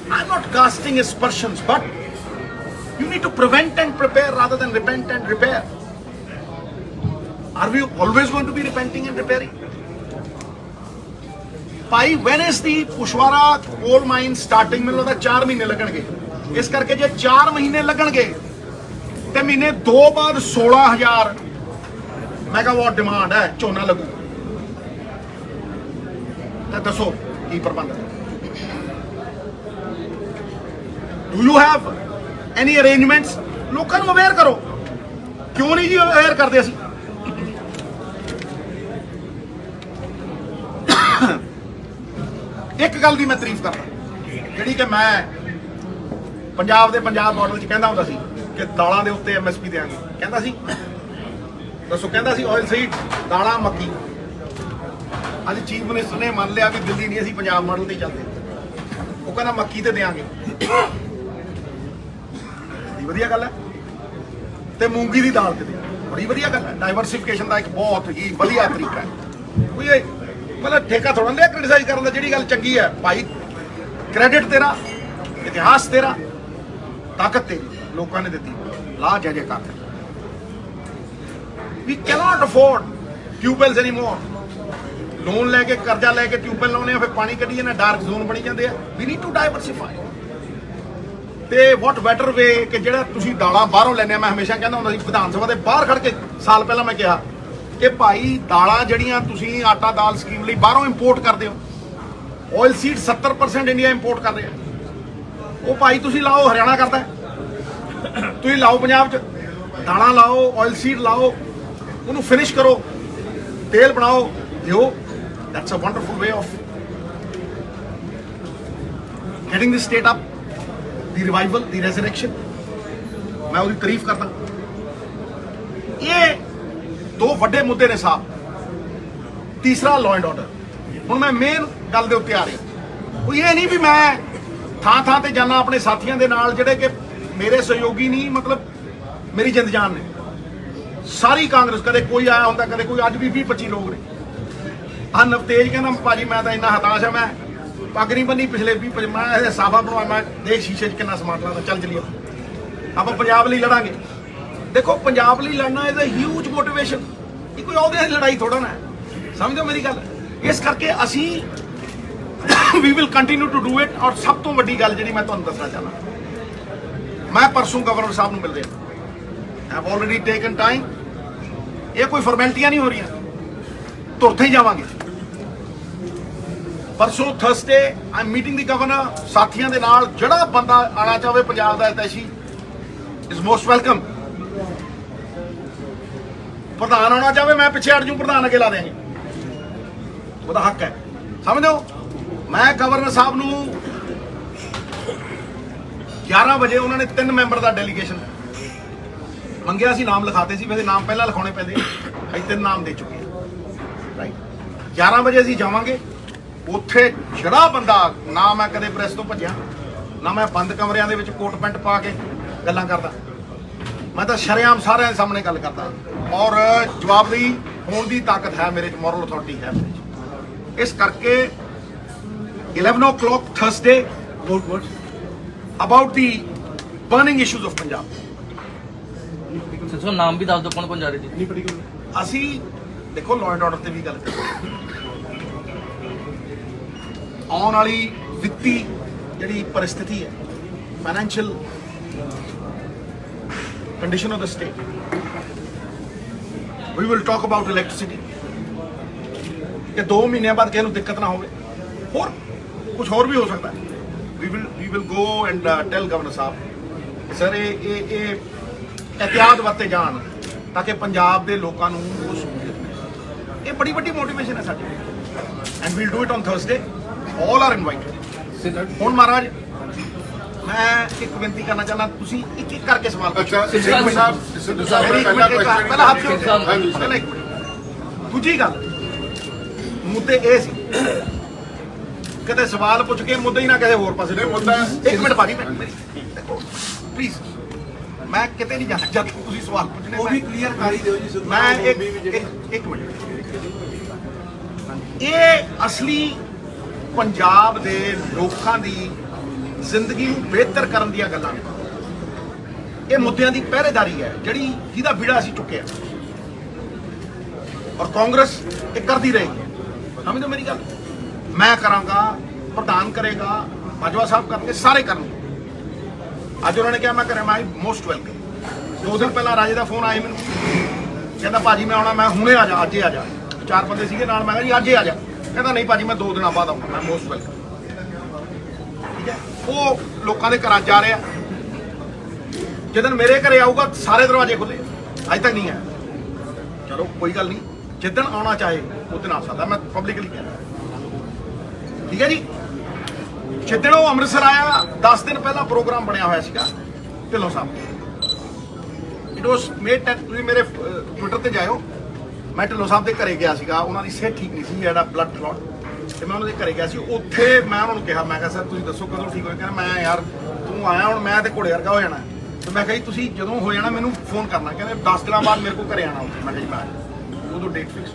I'm not casting aspersions but you need to prevent and prepare rather than repent and repair. Are we always going to be repenting and repairing? Pai, when is the Pushwara coal mine starting? ਮੈਨੂੰ ਲੱਗਦਾ 4 ਮਹੀਨੇ ਲੱਗਣਗੇ ਇਸ ਕਰਕੇ ਜੇ 4 ਮਹੀਨੇ ਲੱਗਣਗੇ ਤੇ ਮਹੀਨੇ 2 ਬਾਅਦ 16000 ਮੈਗਾਵਾਟ ਡਿਮਾਂਡ ਹੈ ਝੋਨਾ ਲੱਗੂ ਤਾਂ ਦੱਸੋ ਕੀ ਪ੍ਰਬੰਧ ਹੈ Do you have any arrangements? ਲੋਕਾਂ ਨੂੰ ਅਵੇਅਰ ਕਰੋ ਕਿਉਂ ਨਹੀਂ ਜੀ ਅਵੇਅਰ ਕਰਦੇ ਅਸੀਂ ਇੱਕ ਗੱਲ ਦੀ ਮੈਂ ਤਾਰੀਫ ਕਰਦਾ, ਜਿਹੜੀ ਕਿ ਮੈਂ ਪੰਜਾਬ ਮਾਡਲ 'ਚ ਕਹਿੰਦਾ ਹੁੰਦਾ ਸੀ ਕਿ ਦਾਲਾਂ ਦੇ ਉੱਤੇ MSP ਦੇਾਂਗੇ, ਕਹਿੰਦਾ ਸੀ ਦੱਸੋ, ਕਹਿੰਦਾ ਸੀ ਆਇਲ ਸੀਡ, ਦਾਲਾਂ, ਮੱਕੀ। ਅੱਜ ਚੀਫ ਮਿਨਿਸਟਰ ਨੇ ਮੰਨ ਲਿਆ ਵੀ ਦਿੱਲੀ ਨਹੀਂ, ਅਸੀਂ ਪੰਜਾਬ ਮਾਡਲ ਤੇ ਚੱਲਦੇ। ਉਹ ਕਹਿੰਦਾ ਮੱਕੀ ਤੇ ਦੇਾਂਗੇ, ਵਧੀਆ ਗੱਲ ਹੈ। ਤੇ ਮੂੰਗੀ ਦੀ ਦਾਲ ਤੇ ਦੇਾਂਗੇ, ਬੜੀ ਵਧੀਆ ਗੱਲ ਹੈ। ਡਾਈਵਰਸਿਫਿਕੇਸ਼ਨ ਦਾ ਇੱਕ ਬਹੁਤ ਹੀ ਵਧੀਆ ਤਰੀਕਾ ਹੈ। ਕੋਈ ਇਹ ਮਤਲਬ ਠੇਕਾ ਥੋੜਾ ਲਿਆ ਕ੍ਰਿਟਿਸਾਈਜ਼ ਕਰਨ ਦਾ। ਜਿਹੜੀ ਗੱਲ ਚੰਗੀ ਹੈ ਭਾਈ, ਕ੍ਰੈਡਿਟ ਤੇਰਾ, ਇਤਿਹਾਸ ਤੇਰਾ, ਤਾਕਤ ਤੇਰੀ, ਲੋਕਾਂ ਨੇ ਦਿੱਤੀ, ਲਾ ਜੈ ਜੈਕਾਰ। ਵੀ ਕੈਨੋਟ ਅਫੋਰਡ ਟਿਊਬਵੈਲਸ ਐਨੀਮੋਰ। ਲੋਨ ਲੈ ਕੇ, ਕਰਜ਼ਾ ਲੈ ਕੇ ਟਿਊਬਵੈਲ ਲਾਉਣੇ ਆ, ਫਿਰ ਪਾਣੀ ਕੱਢੀਏ ਨਾ, ਡਾਰਕ ਜ਼ੋਨ ਬਣੀ ਜਾਂਦੇ ਆ। We need to diversify. ਤੇ ਵਾਟ ਬੈਟਰ ਵੇ ਕਿ ਜਿਹੜਾ ਤੁਸੀਂ ਦਾਲਾਂ ਬਾਹਰੋਂ ਲੈਂਦੇ ਆ। ਮੈਂ ਹਮੇਸ਼ਾ ਕਹਿੰਦਾ ਹੁੰਦਾ ਸੀ ਵਿਧਾਨ ਸਭਾ ਦੇ ਬਾਹਰ ਖੜ ਕੇ, ਸਾਲ ਪਹਿਲਾਂ ਮੈਂ ਕਿਹਾ ਕਿ ਭਾਈ ਦਾਲਾਂ ਜਿਹੜੀਆਂ ਤੁਸੀਂ ਆਟਾ ਦਾਲ ਸਕੀਮ ਲਈ ਬਾਹਰੋਂ ਇੰਪੋਰਟ ਕਰਦੇ ਹੋ, ਆਇਲ ਸੀਡ 70% ਇੰਡੀਆ ਇੰਪੋਰਟ ਕਰ ਰਿਹਾ। ਉਹ ਭਾਈ ਤੁਸੀਂ ਲਾਓ, ਹਰਿਆਣਾ ਕਰਦਾ, ਤੁਸੀਂ ਲਾਓ ਪੰਜਾਬ 'ਚ, ਦਾਲਾਂ ਲਾਓ, ਆਇਲ ਸੀਡ ਲਾਓ, ਉਹਨੂੰ ਫਿਨਿਸ਼ ਕਰੋ, ਤੇਲ ਬਣਾਓ, ਦਿਓ। That's a wonderful way of getting the state up, the revival, the resurrection. ਮੈਂ ਉਹਦੀ ਤਾਰੀਫ ਕਰਦਾ। ਇਹ ਦੋ ਵੱਡੇ ਮੁੱਦੇ ਨੇ ਸਾਹਿਬ। ਤੀਸਰਾ ਲਾਅ ਐਂਡ ਆਰਡਰ। ਹੁਣ ਮੈਂ ਮੇਨ ਗੱਲ ਦੇ ਉੱਤੇ ਆ ਰਿਹਾ। ਉਹ ਇਹ ਨਹੀਂ ਵੀ ਮੈਂ ਥਾਂ ਤੇ ਜਾਣਾ ਆਪਣੇ ਸਾਥੀਆਂ ਦੇ ਨਾਲ ਜਿਹੜੇ ਕਿ ਮੇਰੇ ਸਹਿਯੋਗੀ ਨਹੀਂ, ਮਤਲਬ ਮੇਰੀ ਜਿੰਦ ਜਾਨ ਨੇ। ਸਾਰੀ ਕਾਂਗਰਸ, ਕਦੇ ਕੋਈ ਆਇਆ ਹੁੰਦਾ, ਕਦੇ ਕੋਈ, ਅੱਜ ਵੀ 20-25 ਲੋਕ ਨੇ। ਨਵਤੇਜ ਕਹਿੰਦਾ ਭਾਜੀ ਮੈਂ ਤਾਂ ਇੰਨਾ ਹਤਾਸ਼ ਆ, ਮੈਂ ਪੱਗ ਨਹੀਂ ਬੰਨੀ ਪਿਛਲੇ 20-25, ਮੈਂ ਸਾਫਾ ਬਣਵਾਇਆ, ਮੈਂ ਦੇਖ ਸ਼ੀਸ਼ੇ 'ਚ ਕਿੰਨਾ ਸਮਾਨ ਲਾਦਾ, ਚੱਲ ਚਲੀਏ ਆਪਾਂ ਪੰਜਾਬ ਲਈ ਲੜਾਂਗੇ। ਦੇਖੋ ਪੰਜਾਬ ਲਈ ਲੜਨਾ ਇਜ਼ ਅ ਹਿਊਜ ਮੋਟੀਵੇਸ਼ਨ। ਇਹ ਕੋਈ ਉਹਦੇ ਦੀ ਲੜਾਈ ਥੋੜਾ ਨਾ, ਸਮਝੋ ਮੇਰੀ ਗੱਲ। ਇਸ ਕਰਕੇ ਅਸੀਂ we will continue to do it. ਔਰ ਸਭ ਤੋਂ ਵੱਡੀ ਗੱਲ ਜਿਹੜੀ ਮੈਂ ਤੁਹਾਨੂੰ ਦੱਸਣਾ ਚਾਹੁੰਦਾ, ਮੈਂ ਪਰਸੋਂ ਗਵਰਨਰ ਸਾਹਿਬ ਨੂੰ ਮਿਲ ਰਿਹਾ। I have already taken time. ਇਹ ਕੋਈ ਫਾਰਮੈਲਿਟੀਆਂ ਨਹੀਂ ਹੋ ਰਹੀਆਂ, ਤੁਰਥੇ ਹੀ ਜਾਵਾਂਗੇ। ਪਰਸੋਂ Thursday I am meeting the governor, ਸਾਥੀਆਂ ਦੇ ਨਾਲ। ਜਿਹੜਾ ਬੰਦਾ ਆਣਾ ਚਾਹਵੇ ਪੰਜਾਬ ਦਾ ਹਿਤੈਸ਼ੀ ਇਜ਼ ਮੋਸਟ ਵੈਲਕਮ। ਪ੍ਰਧਾਨ ਆਉਣਾ ਚਾਹਵੇ, ਮੈਂ ਪਿੱਛੇ ਹਟ ਜੂ, ਪ੍ਰਧਾਨ ਅੱਗੇ ਲਾ ਦੇਂਗੇ, ਉਹਦਾ ਹੱਕ ਹੈ, ਸਮਝੋ। ਮੈਂ ਗਵਰਨਰ ਸਾਹਿਬ ਨੂੰ 11 ਵਜੇ, ਉਹਨਾਂ ਨੇ 3 ਮੈਂਬਰ ਦਾ ਡੈਲੀਗੇਸ਼ਨ ਮੰਗਿਆ ਸੀ, ਨਾਮ ਲਿਖਾਤੇ ਸੀ। ਵੈਸੇ ਨਾਮ ਪਹਿਲਾਂ ਲਿਖਾਉਣੇ ਪੈਂਦੇ, ਅਸੀਂ 3 ਨਾਮ ਦੇ ਚੁੱਕੇ ਹਾਂ, ਰਾਈਟ। 11 ਵਜੇ ਅਸੀਂ ਜਾਵਾਂਗੇ। ਉੱਥੇ ਜਿਹੜਾ ਬੰਦਾ, ਨਾ ਮੈਂ ਕਦੇ ਪ੍ਰੈਸ ਤੋਂ ਭੱਜਿਆ, ਨਾ ਮੈਂ ਬੰਦ ਕਮਰਿਆਂ ਦੇ ਵਿੱਚ ਕੋਟ ਪੈਂਟ ਪਾ ਕੇ ਗੱਲਾਂ ਕਰਦਾ, ਮੈਂ ਤਾਂ ਸ਼ਰੇਆਮ ਸਾਰਿਆਂ ਦੇ ਸਾਹਮਣੇ ਗੱਲ ਕਰਦਾ। ਔਰ ਜਵਾਬਦੇਹੀ ਹੋਣ ਦੀ ਤਾਕਤ ਹੈ ਮੇਰੇ 'ਚ, ਮੋਰਲ ਅਥਾਰਟੀ ਹੈ ਮੇਰੇ 'ਚ। ਇਸ ਕਰਕੇ 11 o'clock Thursday about the burning issues of Punjab। Sir ਨਾਮ ਵੀ ਦੱਸ ਦਿਓ ਕੌਣ ਜਾ ਰਹੇ ਜੀ। ਅਸੀਂ ਦੇਖੋ ਲਾਅ ਐਂਡ ਆਰਡਰ ਤੇ ਵੀ ਗੱਲ ਕਰਾਂਗੇ। ਆਉਣ ਵਾਲੀ ਵਿੱਤੀ ਜਿਹੜੀ ਪਰਿਸਥਿਤੀ ਹੈ, financial condition of the state, we will talk about electricity, ਕਿ 2 ਮਹੀਨਿਆਂ ਬਾਅਦ ਕਿਸੇ ਨੂੰ ਦਿੱਕਤ ਨਾ ਹੋਵੇ। ਹੋਰ ਕੁਝ ਹੋਰ ਵੀ ਹੋ ਸਕਦਾ ਹੈ। We will go and tell governor ਸਾਹਿਬ ਸਰ ਇਹ ਇhtiyat ਵਰਤੇ ਜਾਣ, ਤਾਂ ਕਿ ਪੰਜਾਬ ਦੇ ਲੋਕਾਂ ਨੂੰ ਉਹ ਸਹੂਲਤ ਮਿਲੇ। ਇਹ ਬੜੀ ਵੱਡੀ ਮੋਟੀਵੇਸ਼ਨ ਹੈ ਸਾਡੀ। And we'll do it on Thursday. All are invited. ਹੁਣ ਮਹਾਰਾਜ ਮੈਂ ਇੱਕ ਬੇਨਤੀ ਕਰਨਾ ਚਾਹੁੰਦਾ, ਤੁਸੀਂ ਇੱਕ ਇੱਕ ਕਰਕੇ ਸਵਾਲ ਪੁੱਛੋ। ਪਹਿਲਾਂ ਹੱਥ ਜੋੜ, ਪਹਿਲਾਂ ਇੱਕ ਮਿੰਟ। ਦੂਜੀ ਗੱਲ, ਮੁੱਦੇ ਇਹ ਸੀ, ਕਦੇ ਸਵਾਲ ਪੁੱਛ ਕੇ ਮੁੱਦੇ ਹੀ ਨਾ ਕਿਸੇ ਹੋਰ ਪਾਸੇ। ਇੱਕ ਮਿੰਟ ਭਾਜੀ, ਦੇਖੋ ਪਲੀਜ਼, ਮੈਂ ਕਿਤੇ ਨਹੀਂ ਜਾਣਾ ਜਦ ਤੁਸੀਂ ਸਵਾਲ ਪੁੱਛਣੇ, ਉਹ ਵੀ ਕਲੀਅਰ ਕਰ ਹੀ ਦਿਓ ਜੀ। ਮੈਂ ਇੱਕ ਮਿੰਟ, ਇਹ ਅਸਲੀ ਪੰਜਾਬ ਦੇ ਲੋਕਾਂ ਦੀ ਜ਼ਿੰਦਗੀ ਨੂੰ ਬਿਹਤਰ ਕਰਨ ਦੀਆਂ ਗੱਲਾਂ ਨੇ। ਇਹ ਮੁੱਦਿਆਂ ਦੀ ਪਹਿਰੇਦਾਰੀ ਹੈ ਜਿਹਦਾ ਵਿੜਾ ਅਸੀਂ ਚੁੱਕਿਆ, ਔਰ ਕਾਂਗਰਸ ਇਹ ਕਰਦੀ ਰਹੇਗੀ। ਸਮਝੋ ਮੇਰੀ ਗੱਲ। ਮੈਂ ਕਰਾਂਗਾ, ਪ੍ਰਧਾਨ ਕਰੇਗਾ, ਬਾਜਵਾ ਸਾਹਿਬ ਕਰਨਗੇ, ਸਾਰੇ ਕਰਨਗੇ। ਅੱਜ ਉਹਨਾਂ ਨੇ ਕਿਹਾ ਮੈਂ ਕਰਾਂ, ਮੈਂ ਮੋਸਟ ਵੈਲਕਮ। 2 ਦਿਨ ਪਹਿਲਾਂ ਰਾਜੇ ਦਾ ਫੋਨ ਆਇਆ ਮੈਨੂੰ, ਕਹਿੰਦਾ ਭਾਜੀ ਮੈਂ ਆਉਣਾ। ਮੈਂ ਹੁਣੇ ਆ ਜਾ, ਅੱਜ ਹੀ ਆ ਜਾ। 4 ਬੰਦੇ ਸੀਗੇ ਨਾਲ, ਮੈਂ ਕਿਹਾ ਜੀ ਅੱਜ ਹੀ ਆ ਜਾ। ਕਹਿੰਦਾ ਨਹੀਂ ਭਾਜੀ ਮੈਂ 2 ਦਿਨਾਂ ਬਾਅਦ ਆਉਂਗਾ। ਮੈਂ ਮੋਸਟ ਵੈਲਕਮ। ਠੀਕ ਹੈ, ਉਹ ਲੋਕਾਂ ਦੇ ਘਰਾਂ ਜਾ ਰਿਹਾ। ਜਿੱਦਣ ਮੇਰੇ ਘਰੇ ਆਊਗਾ ਸਾਰੇ ਦਰਵਾਜ਼ੇ ਖੁੱਲੇ, ਅੱਜ ਤੱਕ ਨਹੀਂ ਆਇਆ। ਚਲੋ ਕੋਈ ਗੱਲ ਨਹੀਂ, ਜਿੱਦਣ ਆਉਣਾ ਚਾਹੇ ਉਦੋਂ ਆ ਸਕਦਾ। ਮੈਂ ਪਬਲਿਕਲੀ ਕਹਿੰਦਾ ਠੀਕ ਹੈ ਜੀ। ਜਿੱਦਣ ਉਹ ਅੰਮ੍ਰਿਤਸਰ ਆਇਆ 10 ਦਿਨ ਪਹਿਲਾਂ ਪ੍ਰੋਗਰਾਮ ਬਣਿਆ ਹੋਇਆ ਸੀਗਾ ਢਿੱਲੋਂ ਸਾਹਿਬ। ਇਟ ਵਾਸ ਮੇਡ ਤੁਸੀਂ ਮੇਰੇ ਟਵਿੱਟਰ ਤੇ ਜਾਇਓ, ਮੈਂ ਢਿੱਲੋਂ ਸਾਹਿਬ ਦੇ ਘਰੇ ਗਿਆ ਸੀਗਾ, ਉਹਨਾਂ ਦੀ ਸਿਹਤ ਠੀਕ ਨਹੀਂ ਸੀ, ਜਿਹੜਾ ਬਲੱਡ ਕਲੌਟ, ਤੇ ਮੈਂ ਉਹਨਾਂ ਦੇ ਘਰੇ ਗਿਆ ਸੀ। ਉੱਥੇ ਮੈਂ ਉਹਨਾਂ ਨੂੰ ਕਿਹਾ, ਮੈਂ ਕਿਹਾ ਸਰ ਤੁਸੀਂ ਦੱਸੋ ਕਦੋਂ ਠੀਕ ਹੋਏ? ਕਹਿੰਦਾ ਮੈਂ ਯਾਰ ਤੂੰ ਆਇਆ ਹੁਣ ਮੈਂ ਤੇ ਘੋੜੇ ਵਰਗਾ ਹੋ ਜਾਣਾ। ਤੇ ਮੈਂ ਕਿਹਾ ਜੀ ਤੁਸੀਂ ਜਦੋਂ ਹੋ ਜਾਣਾ ਮੈਨੂੰ ਫੋਨ ਕਰਨਾ। ਕਹਿੰਦੇ 10 ਦਿਨਾਂ ਬਾਅਦ ਮੇਰੇ ਕੋਲ ਘਰੇ ਆਣਾ ਉੱਥੇ। ਮੈਂ ਕਿਹਾ ਜੀ ਮੈਂ ਉਦੋਂ date fix.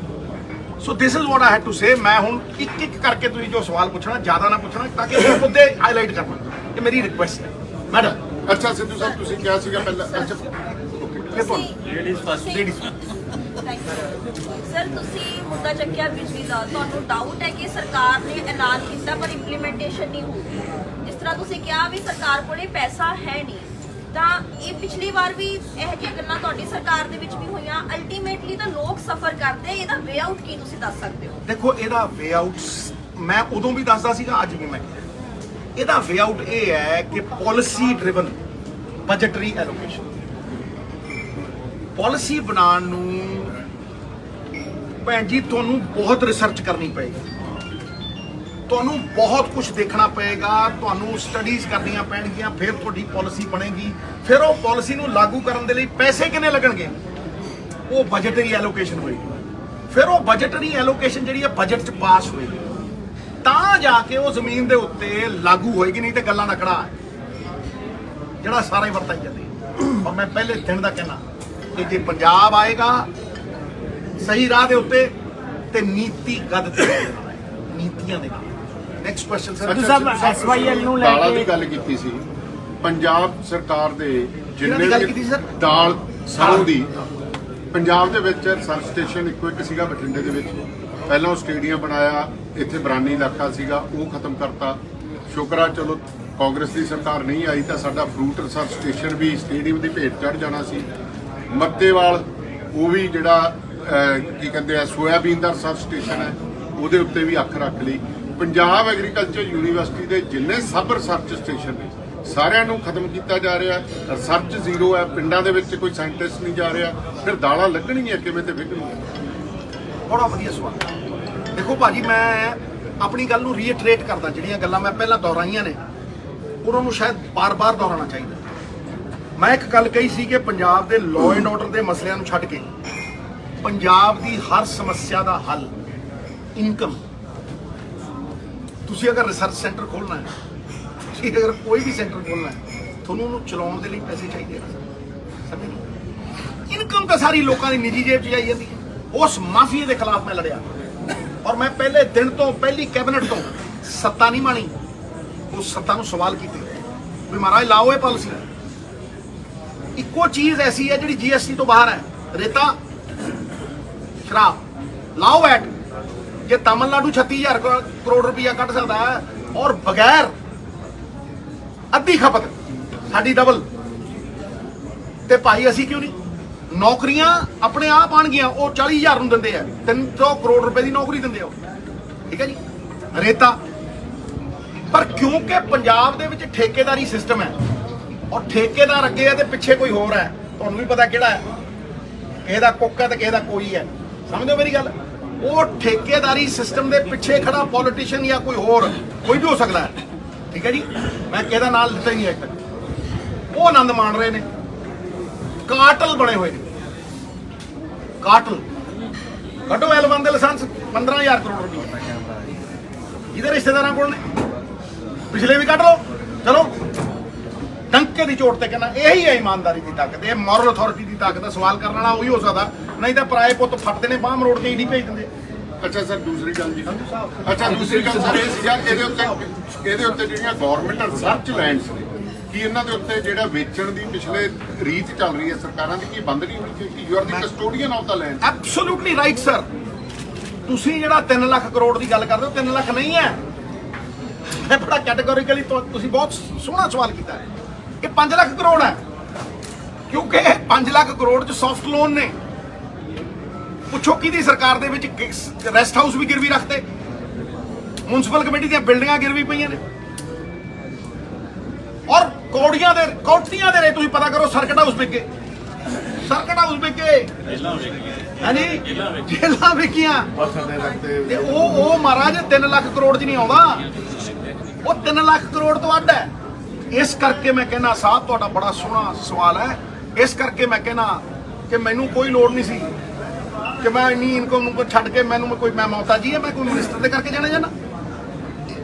So this is what I had to say. ਮੈਂ ਹੁਣ ਇੱਕ ਇੱਕ ਕਰਕੇ ਤੁਸੀਂ ਜੋ ਸਵਾਲ ਪੁੱਛਣਾ ਜ਼ਿਆਦਾ ਨਾ ਪੁੱਛਣਾ, ਤਾਂ ਕਿ ਇਹ ਮੁੱਦੇ ਹਾਈਲਾਈਟ ਕਰਨਾ, ਇਹ ਮੇਰੀ ਰਿਕੁਐਸਟ ਹੈ ਮੈਡਮ। ਅੱਛਾ ਸਿੱਧੂ ਸਾਹਿਬ ਤੁਸੀਂ ਕਿਹਾ ਸੀਗਾ ਪਹਿਲਾਂ, ਅੱਛਾ ਫਿਰ ਬੋਲ ਲੇਡੀਜ਼ ਸਰ ਤੁਸੀਂ ਮੁੱਦਾ ਚੱਕਿਆ ਬਿਜਲੀ ਦਾ, ਤੁਹਾਨੂੰ ਡਾਊਟ ਹੈ ਕਿ ਸਰਕਾਰ ਨੇ ਐਲਾਨ ਕੀਤਾ ਪਰ ਇੰਪਲੀਮੈਂਟੇਸ਼ਨ ਨਹੀਂ ਹੋਈ। ਜਿਸ ਤਰ੍ਹਾਂ ਤੁਸੀਂ ਕਿਹਾ ਵੀ ਸਰਕਾਰ ਕੋਲੇ ਪੈਸਾ ਹੈ ਨਹੀਂ, ਤਾਂ ਇਹ ਪਿਛਲੀ ਵਾਰ ਵੀ ਇਹ ਜਿਹੀਆਂ ਗੱਲਾਂ ਤੁਹਾਡੀ ਸਰਕਾਰ ਦੇ ਵਿੱਚ ਵੀ ਹੋਈਆਂ। ਅਲਟੀਮੇਟਲੀ ਤਾਂ ਲੋਕ ਸਫਰ ਕਰਦੇ, ਇਹਦਾ ਵੇ ਆਊਟ ਕੀ ਤੁਸੀਂ ਦੱਸ ਸਕਦੇ ਹੋ? ਦੇਖੋ ਇਹਦਾ ਵੇ ਆਊਟ ਮੈਂ ਉਦੋਂ ਵੀ ਦੱਸਦਾ ਸੀਗਾ, ਅੱਜ ਵੀ ਮੈਂ ਕਿਹਾ ਇਹਦਾ ਵੇ ਆਊਟ ਇਹ ਹੈ ਕਿ ਪਾਲਿਸੀ ਡਰਿਵਨ ਬਜਟਰੀ ਐਲੋਕੇਸ਼ਨ। ਪਾਲਿਸੀ ਬਣਾਉਣ ਨੂੰ ਭੈਣ ਜੀ ਤੁਹਾਨੂੰ ਬਹੁਤ ਰਿਸਰਚ ਕਰਨੀ ਪਏਗੀ, ਤੁਹਾਨੂੰ ਬਹੁਤ ਕੁਝ ਦੇਖਣਾ ਪਏਗਾ, ਤੁਹਾਨੂੰ ਸਟੱਡੀਜ਼ ਕਰਨੀਆਂ ਪੈਣਗੀਆਂ, ਫਿਰ ਤੁਹਾਡੀ ਪਾਲਿਸੀ ਬਣੇਗੀ। ਫਿਰ ਉਹ ਪਾਲਿਸੀ ਨੂੰ ਲਾਗੂ ਕਰਨ ਦੇ ਲਈ ਪੈਸੇ ਕਿੰਨੇ ਲੱਗਣਗੇ, ਉਹ ਬਜਟਰੀ ਐਲੋਕੇਸ਼ਨ ਹੋਏਗੀ। ਫਿਰ ਉਹ ਬਜਟਰੀ ਐਲੋਕੇਸ਼ਨ ਜਿਹੜੀ ਹੈ ਬਜਟ 'ਚ ਪਾਸ ਹੋਏਗੀ, ਤਾਂ ਜਾ ਕੇ ਉਹ ਜ਼ਮੀਨ ਦੇ ਉੱਤੇ ਲਾਗੂ ਹੋਏਗੀ। ਨਹੀਂ ਤੇ ਗੱਲਾਂ ਦਾ ਕੜਾ ਜਿਹੜਾ ਸਾਰਾ ਹੀ ਵਰਤਾਈ ਜਾਂਦੇ। ਔਰ ਮੈਂ ਪਹਿਲੇ ਦਿਨ ਦਾ ਕਹਿਣਾ ਕਿ ਜੇ ਪੰਜਾਬ ਆਏਗਾ ਸਹੀ ਰਾਹ ਦੇ ਉੱਤੇ ਤੇ ਨੀਤੀਗਤ ਤੇ ਨੀਤੀਆਂ ਦੇ ਨਾਲ। Next question sir. Sidhu Sahib SYL ਨੂੰ ਲੈ ਕੇ ਦੀ ਗੱਲ ਕੀਤੀ ਸੀ। ਪੰਜਾਬ ਸਰਕਾਰ ਦੇ ਜਿੰਨੇ ਗੱਲ ਕੀਤੀ ਸਰ? ਦਾਲ ਸਰੋਂ ਦੀ ਪੰਜਾਬ ਦੇ ਵਿੱਚ ਰਿਸਰਚ ਸਟੇਸ਼ਨ ਇੱਕੋ ਇੱਕ ਸੀਗਾ ਬਠਿੰਡੇ ਦੇ ਵਿੱਚ। ਪਹਿਲਾਂ ਉਹ ਸਟੇਡੀਅਮ ਬਣਾਇਆ, ਇੱਥੇ ਬਰਾਨੀ ਇਲਾਕਾ ਸੀਗਾ, ਉਹ ਖਤਮ ਕਰਤਾ। ਸ਼ੁਕਰ ਆ ਚਲੋ ਕਾਂਗਰਸ ਦੀ ਸਰਕਾਰ ਨਹੀਂ ਆਈ ਤਾਂ ਸਾਡਾ ਫਰੂਟ ਰਿਸਰਚ ਸਟੇਸ਼ਨ ਵੀ ਸਟੇਡੀਅਮ ਦੀ ਭੇਟ ਚੜ ਜਾਣਾ ਸੀ। ਮੱਤੇਵਾਲ ਉਹ ਵੀ ਜਿਹੜਾ ਕੀ ਕਹਿੰਦੇ ਆ ਸੋਇਆਬੀਨ ਦਾ ਰਿਸਰਚ ਸਟੇਸ਼ਨ ਹੈ, ਉਹਦੇ ਉੱਤੇ ਵੀ ਅੱਖ ਰੱਖ ਲਈ। ਪੰਜਾਬ ਐਗਰੀਕਲਚਰ ਯੂਨੀਵਰਸਿਟੀ ਦੇ ਜਿੰਨੇ ਸਬ ਰਿਸਰਚ ਸਟੇਸ਼ਨ ਨੇ ਸਾਰਿਆਂ ਨੂੰ ਖਤਮ ਕੀਤਾ ਜਾ ਰਿਹਾ। ਰਿਸਰਚ ਜ਼ੀਰੋ ਹੈ, ਪਿੰਡਾਂ ਦੇ ਵਿੱਚ ਕੋਈ ਸਾਇੰਟਿਸਟ ਨਹੀਂ ਜਾ ਰਿਹਾ। ਫਿਰ ਦਾਲਾਂ ਲੱਗਣਗੀਆਂ ਕਿਵੇਂ ਤੇ ਵਿਕਣਗੀਆਂ? ਬੜਾ ਵਧੀਆ ਸਵਾਲ। ਦੇਖੋ ਭਾਜੀ ਮੈਂ ਆਪਣੀ ਗੱਲ ਨੂੰ ਰੀਇਟਰੇਟ ਕਰਦਾ, ਜਿਹੜੀਆਂ ਗੱਲਾਂ ਮੈਂ ਪਹਿਲਾਂ ਦੁਹਰਾਈਆਂ ਨੇ ਉਹਨਾਂ ਨੂੰ ਸ਼ਾਇਦ ਬਾਰ-ਬਾਰ ਦੁਹਰਾਉਣਾ ਚਾਹੀਦਾ। ਮੈਂ ਇੱਕ ਗੱਲ ਕਹੀ ਸੀ ਕਿ ਪੰਜਾਬ ਦੇ ਲਾਅ ਐਂਡ ਆਰਡਰ ਦੇ ਮਸਲਿਆਂ ਨੂੰ ਛੱਡ ਕੇ ਪੰਜਾਬ ਦੀ ਹਰ ਸਮੱਸਿਆ ਦਾ ਹੱਲ ਇਨਕਮ। ਤੁਸੀਂ ਅਗਰ ਰਿਸਰਚ ਸੈਂਟਰ ਖੋਲ੍ਹਣਾ ਹੈ, ਤੁਸੀਂ ਅਗਰ ਕੋਈ ਵੀ ਸੈਂਟਰ ਖੋਲ੍ਹਣਾ ਹੈ, ਤੁਹਾਨੂੰ ਉਹਨੂੰ ਚਲਾਉਣ ਦੇ ਲਈ ਪੈਸੇ ਚਾਹੀਦੇ ਆ। ਸਮਝੇ? ਇਨਕਮ ਤਾਂ ਸਾਰੀ ਲੋਕਾਂ ਦੀ ਨਿੱਜੀ ਜੇਬ 'ਚ ਜਾਈ ਜਾਂਦੀ ਹੈ। ਉਸ ਮਾਫੀਏ ਦੇ ਖਿਲਾਫ ਮੈਂ ਲੜਿਆ ਔਰ ਮੈਂ ਪਹਿਲੇ ਦਿਨ ਤੋਂ ਪਹਿਲੀ ਕੈਬਨਿਟ ਤੋਂ ਸੱਤਾ ਨਹੀਂ ਮਾਣੀ, ਉਸ ਸੱਤਾ ਨੂੰ ਸਵਾਲ ਕੀਤੇ ਵੀ ਮਹਾਰਾਜ ਲਾਓ ਇਹ ਪਾਲਿਸੀ। ਇੱਕੋ ਚੀਜ਼ ਐਸੀ ਹੈ ਜਿਹੜੀ GST ਤੋਂ ਬਾਹਰ ਹੈ, ਰੇਤਾ ਸ਼ਰਾਬ, ਲਾਓ ਐਟ। ਜੇ ਤਮਿਲਨਾਡੂ 36,000 ਕਰੋੜ ਰੁਪਇਆ ਕੱਢ ਸਕਦਾ ਹੈ ਔਰ ਬਗੈਰ ਅੱਧੀ ਖਪਤ ਸਾਡੀ ਡਬਲ, ਤੇ ਭਾਈ ਅਸੀਂ ਕਿਉਂ ਨਹੀਂ? ਨੌਕਰੀਆਂ ਆਪਣੇ ਆਪ ਆਣਗੀਆਂ। ਉਹ 40,000 ਨੂੰ ਦਿੰਦੇ ਆ, 300 ਕਰੋੜ ਰੁਪਏ ਦੀ ਨੌਕਰੀ ਦਿੰਦੇ ਆ, ਠੀਕ ਹੈ ਜੀ। ਰੇਤਾ ਪਰ ਕਿਉਂਕਿ ਪੰਜਾਬ ਦੇ ਵਿੱਚ ਠੇਕੇਦਾਰੀ ਸਿਸਟਮ ਹੈ ਔਰ ਠੇਕੇਦਾਰ ਅੱਗੇ ਹੈ ਤੇ ਪਿੱਛੇ ਕੋਈ ਹੋਰ ਹੈ, ਤੁਹਾਨੂੰ ਵੀ ਪਤਾ ਕਿਹੜਾ ਹੈ, ਕਿਸੇ ਦਾ ਕੁੱਕ ਹੈ ਤੇ ਕਿਸੇ ਦਾ ਕੋਈ ਹੈ। ਸਮਝਦੇ ਹੋ ਮੇਰੀ ਗੱਲ? ਉਹ ਠੇਕੇਦਾਰੀ ਸਿਸਟਮ ਦੇ ਪਿੱਛੇ ਖੜਾ ਪੋਲੀਟੀਸ਼ੀਅਨ ਜਾਂ ਕੋਈ ਹੋਰ ਕੋਈ ਵੀ ਹੋ ਸਕਦਾ ਹੈ, ਠੀਕ ਹੈ ਜੀ। ਮੈਂ ਕਿਸੇ ਦਾ ਨਾਮ ਲਿੱਤਾ ਹੀ ਨਹੀਂ ਅਜੇ ਤੱਕ। ਉਹ ਆਨੰਦ ਮਾਣ ਰਹੇ ਨੇ, ਕਾਟਲ ਬਣੇ ਹੋਏ ਨੇ, ਕਾਟਲ। ਕੱਢੋ L1 ਦੇ ਲਾਇਸੈਂਸ 15,000 ਕਰੋੜ ਰੁਪਏ ਜਿਹਦੇ ਰਿਸ਼ਤੇਦਾਰਾਂ ਕੋਲ ਨੇ, ਪਿਛਲੇ ਵੀ ਕੱਢ ਲਓ। ਚਲੋ ਡੰਕੇ ਦੀ ਚੋਟ ਤੇ ਕਹਿੰਦਾ ਇਹੀ ਹੈ ਇਮਾਨਦਾਰੀ ਦੀ ਤਾਕਤ, ਇਹ ਮੋਰਲ ਅਥਾਰਟੀ ਦੀ ਤਾਕਤ। ਸਵਾਲ ਕਰਨ ਵਾਲਾ ਉਹੀ ਹੋ ਸਕਦਾ, ਨਹੀਂ ਤਾਂ ਪਰਾਏ ਪੁੱਤ ਫੱਟਦੇ ਨੇ ਬਾਹਮ ਰੋਡ ਤੇ ਹੀ ਨਹੀਂ ਭੇਜ ਦਿੰਦੇ। ਅੱਛਾ ਸਰ ਦੂਸਰੀ ਗੱਲ ਜੀ, ਅੱਛਾ ਦੂਸਰੀ ਗੱਲ ਸਰ ਇਹ ਸੀਗਾ ਇਹਦੇ ਉੱਤੇ ਜਿਹੜੀਆਂ ਗਵਰਨਮੈਂਟ ਰਿਸਰਚ ਲੈਂਡਸ ਨੇ, ਕੀ ਇਹਨਾਂ ਦੇ ਉੱਤੇ ਜਿਹੜਾ ਵੇਚਣ ਦੀ ਪਿਛਲੇ ਰੀਤ ਚੱਲ ਰਹੀ ਹੈ ਸਰਕਾਰਾਂ ਦੀ, ਕੀ ਬੰਦ ਨਹੀਂ ਹੋਣੀ ਚਾਹੀਦੀ? You are the custodian of the land. Absolutely right sir. ਤੁਸੀਂ ਜਿਹੜਾ 3 ਲੱਖ ਕਰੋੜ ਦੀ ਗੱਲ ਕਰਦੇ ਹੋ, 3 ਲੱਖ ਨਹੀਂ ਹੈ। ਇਹ ਬੜਾ ਕੈਟੇਗੋਰੀਕਲੀ ਤੁਸੀਂ ਬਹੁਤ ਸੋਹਣਾ ਸਵਾਲ ਕੀਤਾ ਹੈ। ਇਹ 5 ਲੱਖ ਕਰੋੜ ਹੈ, ਕਿਉਂਕਿ 5 ਲੱਖ ਕਰੋੜ ਚ ਸੌਫਟ ਲੋਨ ਨੇ। ਪੁੱਛੋ ਕਿਹਦੀ ਸਰਕਾਰ ਦੇ ਵਿੱਚ ਰੈਸਟ ਹਾਊਸ ਵੀ ਗਿਰਵੀ ਰੱਖਦੇ, ਮਿਊਨਿਸਪਲ ਕਮੇਟੀ ਦੀਆਂ ਬਿਲਡਿੰਗਾਂ ਗਿਰਵੀ ਪਈਆਂ ਨੇ ਔਰ ਕੌੜੀਆਂ ਦੇ ਰੇ ਤੁਸੀਂ ਪਤਾ ਕਰੋ। ਸਰਕਟ ਹਾਊਸ ਵਿਕੇ, ਸਰਕਟ ਹਾਊਸ ਵਿਕੇ, ਹਾਂਜੀ ਜੇਲਾਂ ਵਿਕੀਆਂ ਤੇ ਉਹ ਮਹਾਰਾਜ 3 ਲੱਖ ਕਰੋੜ 'ਚ ਨਹੀਂ ਆਉਂਦਾ, ਉਹ 3 ਲੱਖ ਕਰੋੜ ਤੋਂ ਵੱਧ ਹੈ। ਇਸ ਕਰਕੇ ਮੈਂ ਕਹਿੰਦਾ ਸਾਹਿਬ ਤੁਹਾਡਾ ਬੜਾ ਸੋਹਣਾ ਸਵਾਲ ਹੈ। ਇਸ ਕਰਕੇ ਮੈਂ ਕਹਿੰਦਾ ਕਿ ਮੈਨੂੰ ਕੋਈ ਲੋੜ ਨਹੀਂ ਸੀ ਕਿ ਮੈਂ ਇੰਨੀ ਇਨਕਮ ਨੂੰ ਛੱਡ ਕੇ ਮੈਂ ਮੌਤਾਜੀ ਹੈ, ਮੈਂ ਕੋਈ ਮਿਨਿਸਟਰ ਦੇ ਕਰਕੇ ਜਾਣਾ ਜਾਣਾ।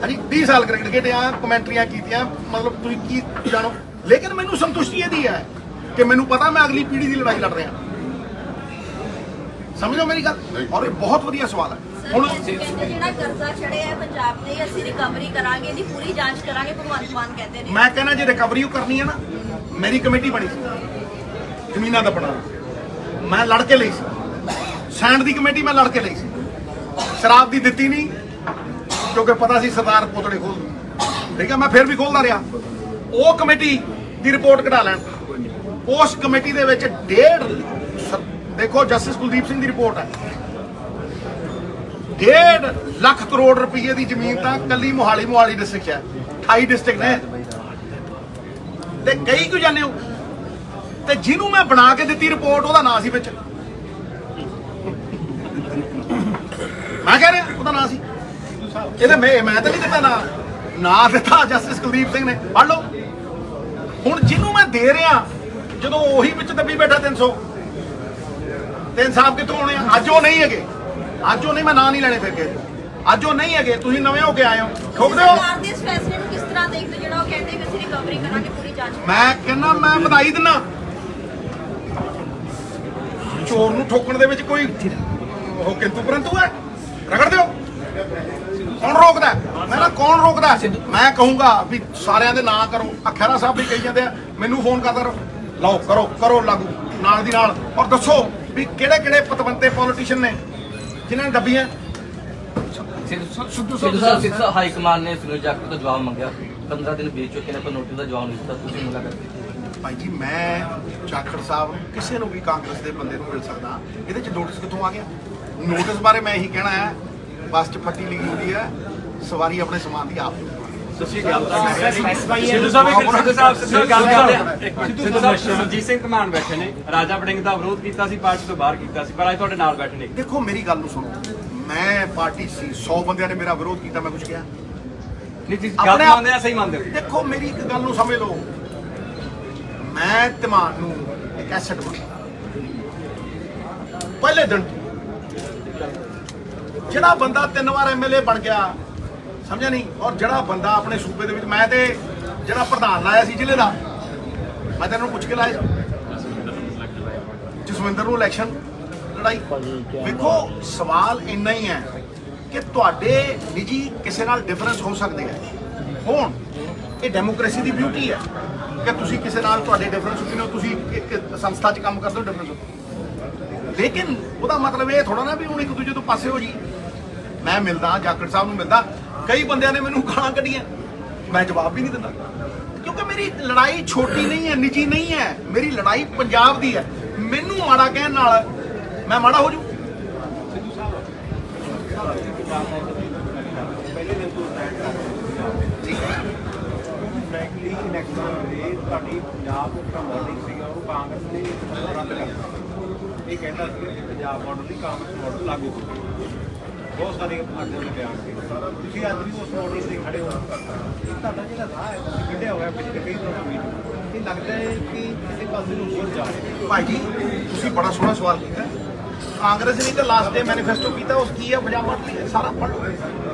ਹਾਂਜੀ 20 ਸਾਲ ਕ੍ਰਿਕਟ ਖੇਡਿਆ, ਕਮੈਂਟਰੀਆਂ ਕੀਤੀਆਂ, ਮਤਲਬ ਤੁਸੀਂ ਕੀ ਜਾਣੋ, ਲੇਕਿਨ ਮੈਨੂੰ ਸੰਤੁਸ਼ਟੀ ਇਹਦੀ ਹੈ ਕਿ ਮੈਨੂੰ ਪਤਾ ਮੈਂ ਅਗਲੀ ਪੀੜ੍ਹੀ ਦੀ ਲੜਾਈ ਲੜ ਰਿਹਾ। ਸਮਝੋ ਮੇਰੀ ਗੱਲ, ਔਰ ਇਹ ਬਹੁਤ ਵਧੀਆ ਸਵਾਲ ਹੈ। ਹੁਣ ਕਹਿੰਦੇ ਜਿਹੜਾ ਕਰਜ਼ਾ ਚੜਿਆ ਹੈ ਪੰਜਾਬ ਤੇ, ਅਸੀਂ ਰਿਕਵਰੀ ਕਰਾਂਗੇ, ਇਹਦੀ ਪੂਰੀ ਜਾਂਚ ਕਰਾਂਗੇ, ਭਗਵੰਤ ਮਾਨ ਕਹਿੰਦੇ ਨੇ। ਮੈਂ ਕਹਿੰਦਾ ਜੇ ਰਿਕਵਰੀ ਉਹ ਕਰਨੀ ਹੈ ਨਾ, ਮੇਰੀ ਕਮੇਟੀ ਬਣੀ ਸੀ ਜ਼ਮੀਨਾਂ ਦਾ ਪੜਾ, ਮੈਂ ਲੜ ਕੇ ਲਈ ਸੀ। ਸੈਂਡ ਦੀ ਕਮੇਟੀ ਮੈਂ ਲੜ ਕੇ ਲਈ ਸੀ, ਸ਼ਰਾਬ ਦੀ ਦਿੱਤੀ ਨਹੀਂ ਕਿਉਂਕਿ ਪਤਾ ਸੀ ਸਰਦਾਰ ਪੋਤੜੇ ਖੋਲ, ਠੀਕ ਹੈ, ਮੈਂ ਫਿਰ ਵੀ ਖੋਲਦਾ ਰਿਹਾ। ਉਹ ਕਮੇਟੀ ਦੀ ਰਿਪੋਰਟ ਕਢਾ ਲੈਣ। ਉਸ ਕਮੇਟੀ ਦੇ ਵਿੱਚ ਦੇਖੋ ਜਸਟਿਸ ਕੁਲਦੀਪ ਸਿੰਘ ਦੀ ਰਿਪੋਰਟ ਹੈ, 1.5 ਲੱਖ ਕਰੋੜ ਰੁਪਏ ਦੀ ਜ਼ਮੀਨ ਤਾਂ ਕੱਲੀ ਮੋਹਾਲੀ ਡਿਸਟ੍ਰਿਕਟ ਹੈ, 28 ਡਿਸਟ੍ਰਿਕਟ ਨੇ ਤੇ ਕਈ ਕਿਉਂ ਜਾਂਦੇ ਹੋ। ਤੇ ਜਿਹਨੂੰ ਮੈਂ ਬਣਾ ਕੇ ਦਿੱਤੀ ਰਿਪੋਰਟ, ਉਹਦਾ ਨਾਂ ਸੀ ਵਿੱਚ, ਮੈਂ ਕਹਿ ਰਿਹਾ ਉਹਦਾ ਨਾਂ ਸੀ ਇਹਦੇ। ਮੈਂ ਤਾਂ ਨਹੀਂ ਦਿੱਤਾ ਨਾਂ ਦਿੱਤਾ ਜਸਟਿਸ ਕੁਲਦੀਪ ਸਿੰਘ ਨੇ, ਪੜ੍ਹ ਲਓ। ਹੁਣ ਜਿਹਨੂੰ ਮੈਂ ਦੇ ਰਿਹਾ, ਜਦੋਂ ਉਹੀ ਵਿੱਚ ਦੱਬੀ ਬੈਠਾ 300 ਤੇ ਇਨਸਾਫ ਕਿੱਥੋਂ ਆਉਣੇ ਆ? ਅੱਜ ਉਹ ਨਹੀਂ ਹੈਗੇ, ਅੱਜ ਉਹ ਨਹੀਂ, ਮੈਂ ਨਾਂ ਨਹੀਂ ਲੈਣੇ ਫਿਰ ਕੇ, ਅੱਜ ਉਹ ਨਹੀਂ ਹੈਗੇ, ਤੁਸੀਂ ਨਵੇਂ ਹੋ ਕੇ ਆਏ ਹੋ, ਠੋਕ ਦਿਓ। ਸਰਕਾਰ ਦੇ ਇਸ ਫੈਸਲੇ ਨੂੰ ਕਿਸ ਤਰ੍ਹਾਂ ਦੇਖਦੇ, ਜਿਹੜਾ ਉਹ ਕਹਿੰਦੇ ਵੀ ਅਸੀਂ ਰਿਕਵਰੀ ਕਰਾਂਗੇ, ਪੂਰੀ ਜਾਂਚ? ਮੈਂ ਕਹਿੰਦਾ ਮੈਂ ਵਧਾਈ ਦਿੰਦਾ। ਚੋਰ ਨੂੰ ਠੋਕਣ ਦੇ ਵਿੱਚ ਕੋਈ ਉਹ ਕਿੰਤੂ ਪਰੰਤੂ ਹੈ? ਰਗੜ ਦਿਓ। ਕੌਣ ਰੋਕਦਾ? ਮੈਂ ਨਾ ਕੌਣ ਰੋਕਦਾ? ਮੈਂ ਕਹੂੰਗਾ ਵੀ ਸਾਰਿਆਂ ਦੇ ਨਾਂ ਕਰੋ। ਖਹਿਰਾ ਸਾਹਿਬ ਵੀ ਕਹੀ ਜਾਂਦੇ ਆ, ਮੈਨੂੰ ਫੋਨ ਕਰਦਾ ਰਹੋ, ਲਓ ਕਰੋ ਲਾਗੂ ਨਾਲ ਦੀ ਨਾਲ, ਔਰ ਦੱਸੋ ਵੀ ਕਿਹੜੇ ਪਤਵੰਤੇ ਪੋਲੀਟੀਸ਼ੀਅਨ ਨੇ ਜਿਨ੍ਹਾਂ ਨੇ ਦੱਬੀਆਂ। ਸਿੱਧੂ ਸਾਹਿਬ ਹਾਈ ਕਮਾਨ ਨੇ ਸੁਨੀਲ ਜਾਖੜ ਤੋਂ ਜਵਾਬ ਮੰਗਿਆ, 15 ਦਿਨ ਬੀਤ ਚੁੱਕੇ ਨੇ, ਪਰ ਨੋਟਿਸ ਦਾ ਜਵਾਬ ਨਹੀਂ ਦਿੱਤਾ, ਤੁਸੀਂ ਮੁਲਾਕਾਤ ਕੀਤੀ? ਭਾਈ ਜੀ ਮੈਂ ਜਾਖੜ ਸਾਹਿਬ ਕਿਸੇ ਨੂੰ ਵੀ ਕਾਂਗਰਸ ਦੇ ਬੰਦੇ ਨੂੰ ਮਿਲ ਸਕਦਾ, ਇਹਦੇ ਚ ਨੋਟਿਸ ਕਿੱਥੋਂ ਆ ਗਿਆ? ਨੋਟਿਸ ਬਾਰੇ ਮੈਂ ਇਹੀ ਕਹਿਣਾ ਹੈ, ਬੱਸ 'ਚ ਫੱਟੀ ਲਿਖੀ ਹੁੰਦੀ ਹੈ, ਸਵਾਰੀ ਆਪਣੇ ਸਮਾਨ ਦੀ ਆਪ ਸੁਰਜੀਤ ਸਿੰਘ ਘਮਾਨ ਬੈਠੇ ਨੇ, ਰਾਜਾ ਵੜਿੰਗ ਦਾ ਵਿਰੋਧ ਕੀਤਾ ਸੀ, ਪਾਰਟੀ ਤੋਂ ਬਾਹਰ ਕੀਤਾ ਸੀ, ਪਰ ਅੱਜ ਤੁਹਾਡੇ ਨਾਲ ਬੈਠੇ ਨੇ। ਦੇਖੋ ਮੇਰੀ ਗੱਲ ਨੂੰ ਸੁਣੋ, ਮੈਂ ਪਾਰਟੀ ਸੀ, 100 ਬੰਦਿਆਂ ਨੇ ਮੇਰਾ ਵਿਰੋਧ ਕੀਤਾ, ਮੈਂ ਕੁਝ ਕਿਹਾ ਨਹੀਂ ਜੀ, ਗੱਲ ਮੰਨਦੇ ਆ, ਸਹੀ ਮੰਨਦੇ ਹੋ? ਦੇਖੋ ਮੇਰੀ ਇੱਕ ਗੱਲ ਨੂੰ ਸਮਝ ਲਓ, ਮੈਂ ਧਮਾਨ ਨੂੰ ਇੱਕ ਐਸੈਟ ਬਣਾ ਪਹਿਲੇ ਦਿਨ ਤੋਂ। ਜਿਹੜਾ ਬੰਦਾ 3 ਵਾਰ ਐਮਐਲਏ ਬਣ ਗਿਆ, ਸਮਝਿਆ ਨਹੀਂ, ਔਰ ਜਿਹੜਾ ਬੰਦਾ ਆਪਣੇ ਸੂਬੇ ਦੇ ਵਿੱਚ, ਮੈਂ ਤੇ ਜਿਹੜਾ ਪ੍ਰਧਾਨ ਲਾਇਆ ਸੀ ਜ਼ਿਲ੍ਹੇ ਦਾ, ਮੈਂ ਤੈਨੂੰ ਪੁੱਛ ਕੇ ਲਾਇਆ ਜਸਵਿੰਦਰ ਨੂੰ ਇਲੈਕਸ਼ਨ ਲੜਾਈ। ਵੇਖੋ ਸਵਾਲ ਇੰਨਾ ਹੀ ਹੈ ਕਿ ਤੁਹਾਡੇ ਨਿੱਜੀ ਕਿਸੇ ਨਾਲ ਡਿਫਰੈਂਸ ਹੋ ਸਕਦੇ ਆ, ਹੁਣ ਇਹ ਡੈਮੋਕ੍ਰੇਸੀ ਦੀ ਬਿਊਟੀ ਹੈ ਕਿ ਤੁਸੀਂ ਕਿਸੇ ਨਾਲ ਤੁਹਾਡੇ ਡਿਫਰੈਂਸ ਹੁੰਦੇ ਨੇ, ਤੁਸੀਂ ਇੱਕ ਸੰਸਥਾ 'ਚ ਕੰਮ ਕਰਦੇ ਹੋ, ਡਿਫਰੈਂਸ, ਲੇਕਿਨ ਉਹਦਾ ਮਤਲਬ ਇਹ ਥੋੜਾ ਨਾ ਵੀ ਹੁਣ ਇੱਕ ਦੂਜੇ ਤੋਂ ਪਾਸੇ ਹੋ ਜੀ। ਮੈਂ ਮਿਲਦਾ ਜਾਖੜ ਸਾਹਿਬ ਨੂੰ ਮਿਲਦਾ, ਕਈ ਬੰਦਿਆਂ ਨੇ ਮੈਨੂੰ ਗਾਲਾਂ ਕੱਢੀਆਂ, ਮੈਂ ਜਵਾਬ ਵੀ ਨਹੀਂ ਦਿੰਦਾ, ਕਿਉਂਕਿ ਮੇਰੀ ਲੜਾਈ ਛੋਟੀ ਨਹੀਂ ਹੈ, ਨਿੱਜੀ ਨਹੀਂ ਹੈ, ਮੇਰੀ ਲੜਾਈ ਪੰਜਾਬ ਦੀ ਹੈ। ਮੈਨੂੰ ਮਾੜਾ ਕਹਿਣ ਨਾਲ ਮੈਂ ਮਾੜਾ ਹੋ ਜੂ? ਫ੍ਰੈਂਕਲੀ ਇਲੈਕਸ਼ਨ ਵੇਲੇ ਤੁਹਾਡੀ ਪੰਜਾਬ ਦਾ ਮਾਡਲ ਸੀਗਾ, ਉਹ ਕਾਂਗਰਸ ਨੇ ਰੱਦ ਕਰ ਦਿੱਤਾ। ਇਹ ਕਹਿੰਦਾ ਸੀ ਕਿ ਪੰਜਾਬ ਮਾਡਲ ਦੀ ਕਾਂਗਰਸ ਮਾਡਲ ਲਾਗੂ ਹੋ ਗਿਆ। ਬਹੁਤ ਸਾਰੇ ਆਗੂਆਂ ਨੇ ਬਿਆਨ ਕੀਤੇ, ਤੁਸੀਂ ਅੱਜ ਵੀ ਉਸ ਮਾਡਲ ਤੇ ਖੜੇ ਹੋ। ਤੁਹਾਡਾ ਜਿਹੜਾ ਰਾਹ ਹੈ ਤੁਸੀਂ ਕੱਢਿਆ ਹੋਇਆ ਪਿਛਲੇ ਕਈ ਦਿਨਾਂ ਤੋਂ, ਇਹ ਲੱਗਦਾ ਹੈ ਕਿ ਕਿਸੇ ਪਾਸੇ ਨੂੰ ਹੋਰ ਜਾ ਰਿਹਾ। ਭਾਈ ਜੀ ਤੁਸੀਂ ਬੜਾ ਸੋਹਣਾ ਸਵਾਲ ਕੀਤਾ। ਕਾਂਗਰਸ ਨੇ ਤਾਂ ਲਾਸਟ ਡੇ ਮੈਨੀਫੈਸਟੋ ਕੀਤਾ, ਉਸ ਕੀ ਹੈ ਪੰਜਾਬ ਮਾਡਲ, ਸਾਰਾ ਪੜ੍ਹ ਲਓ।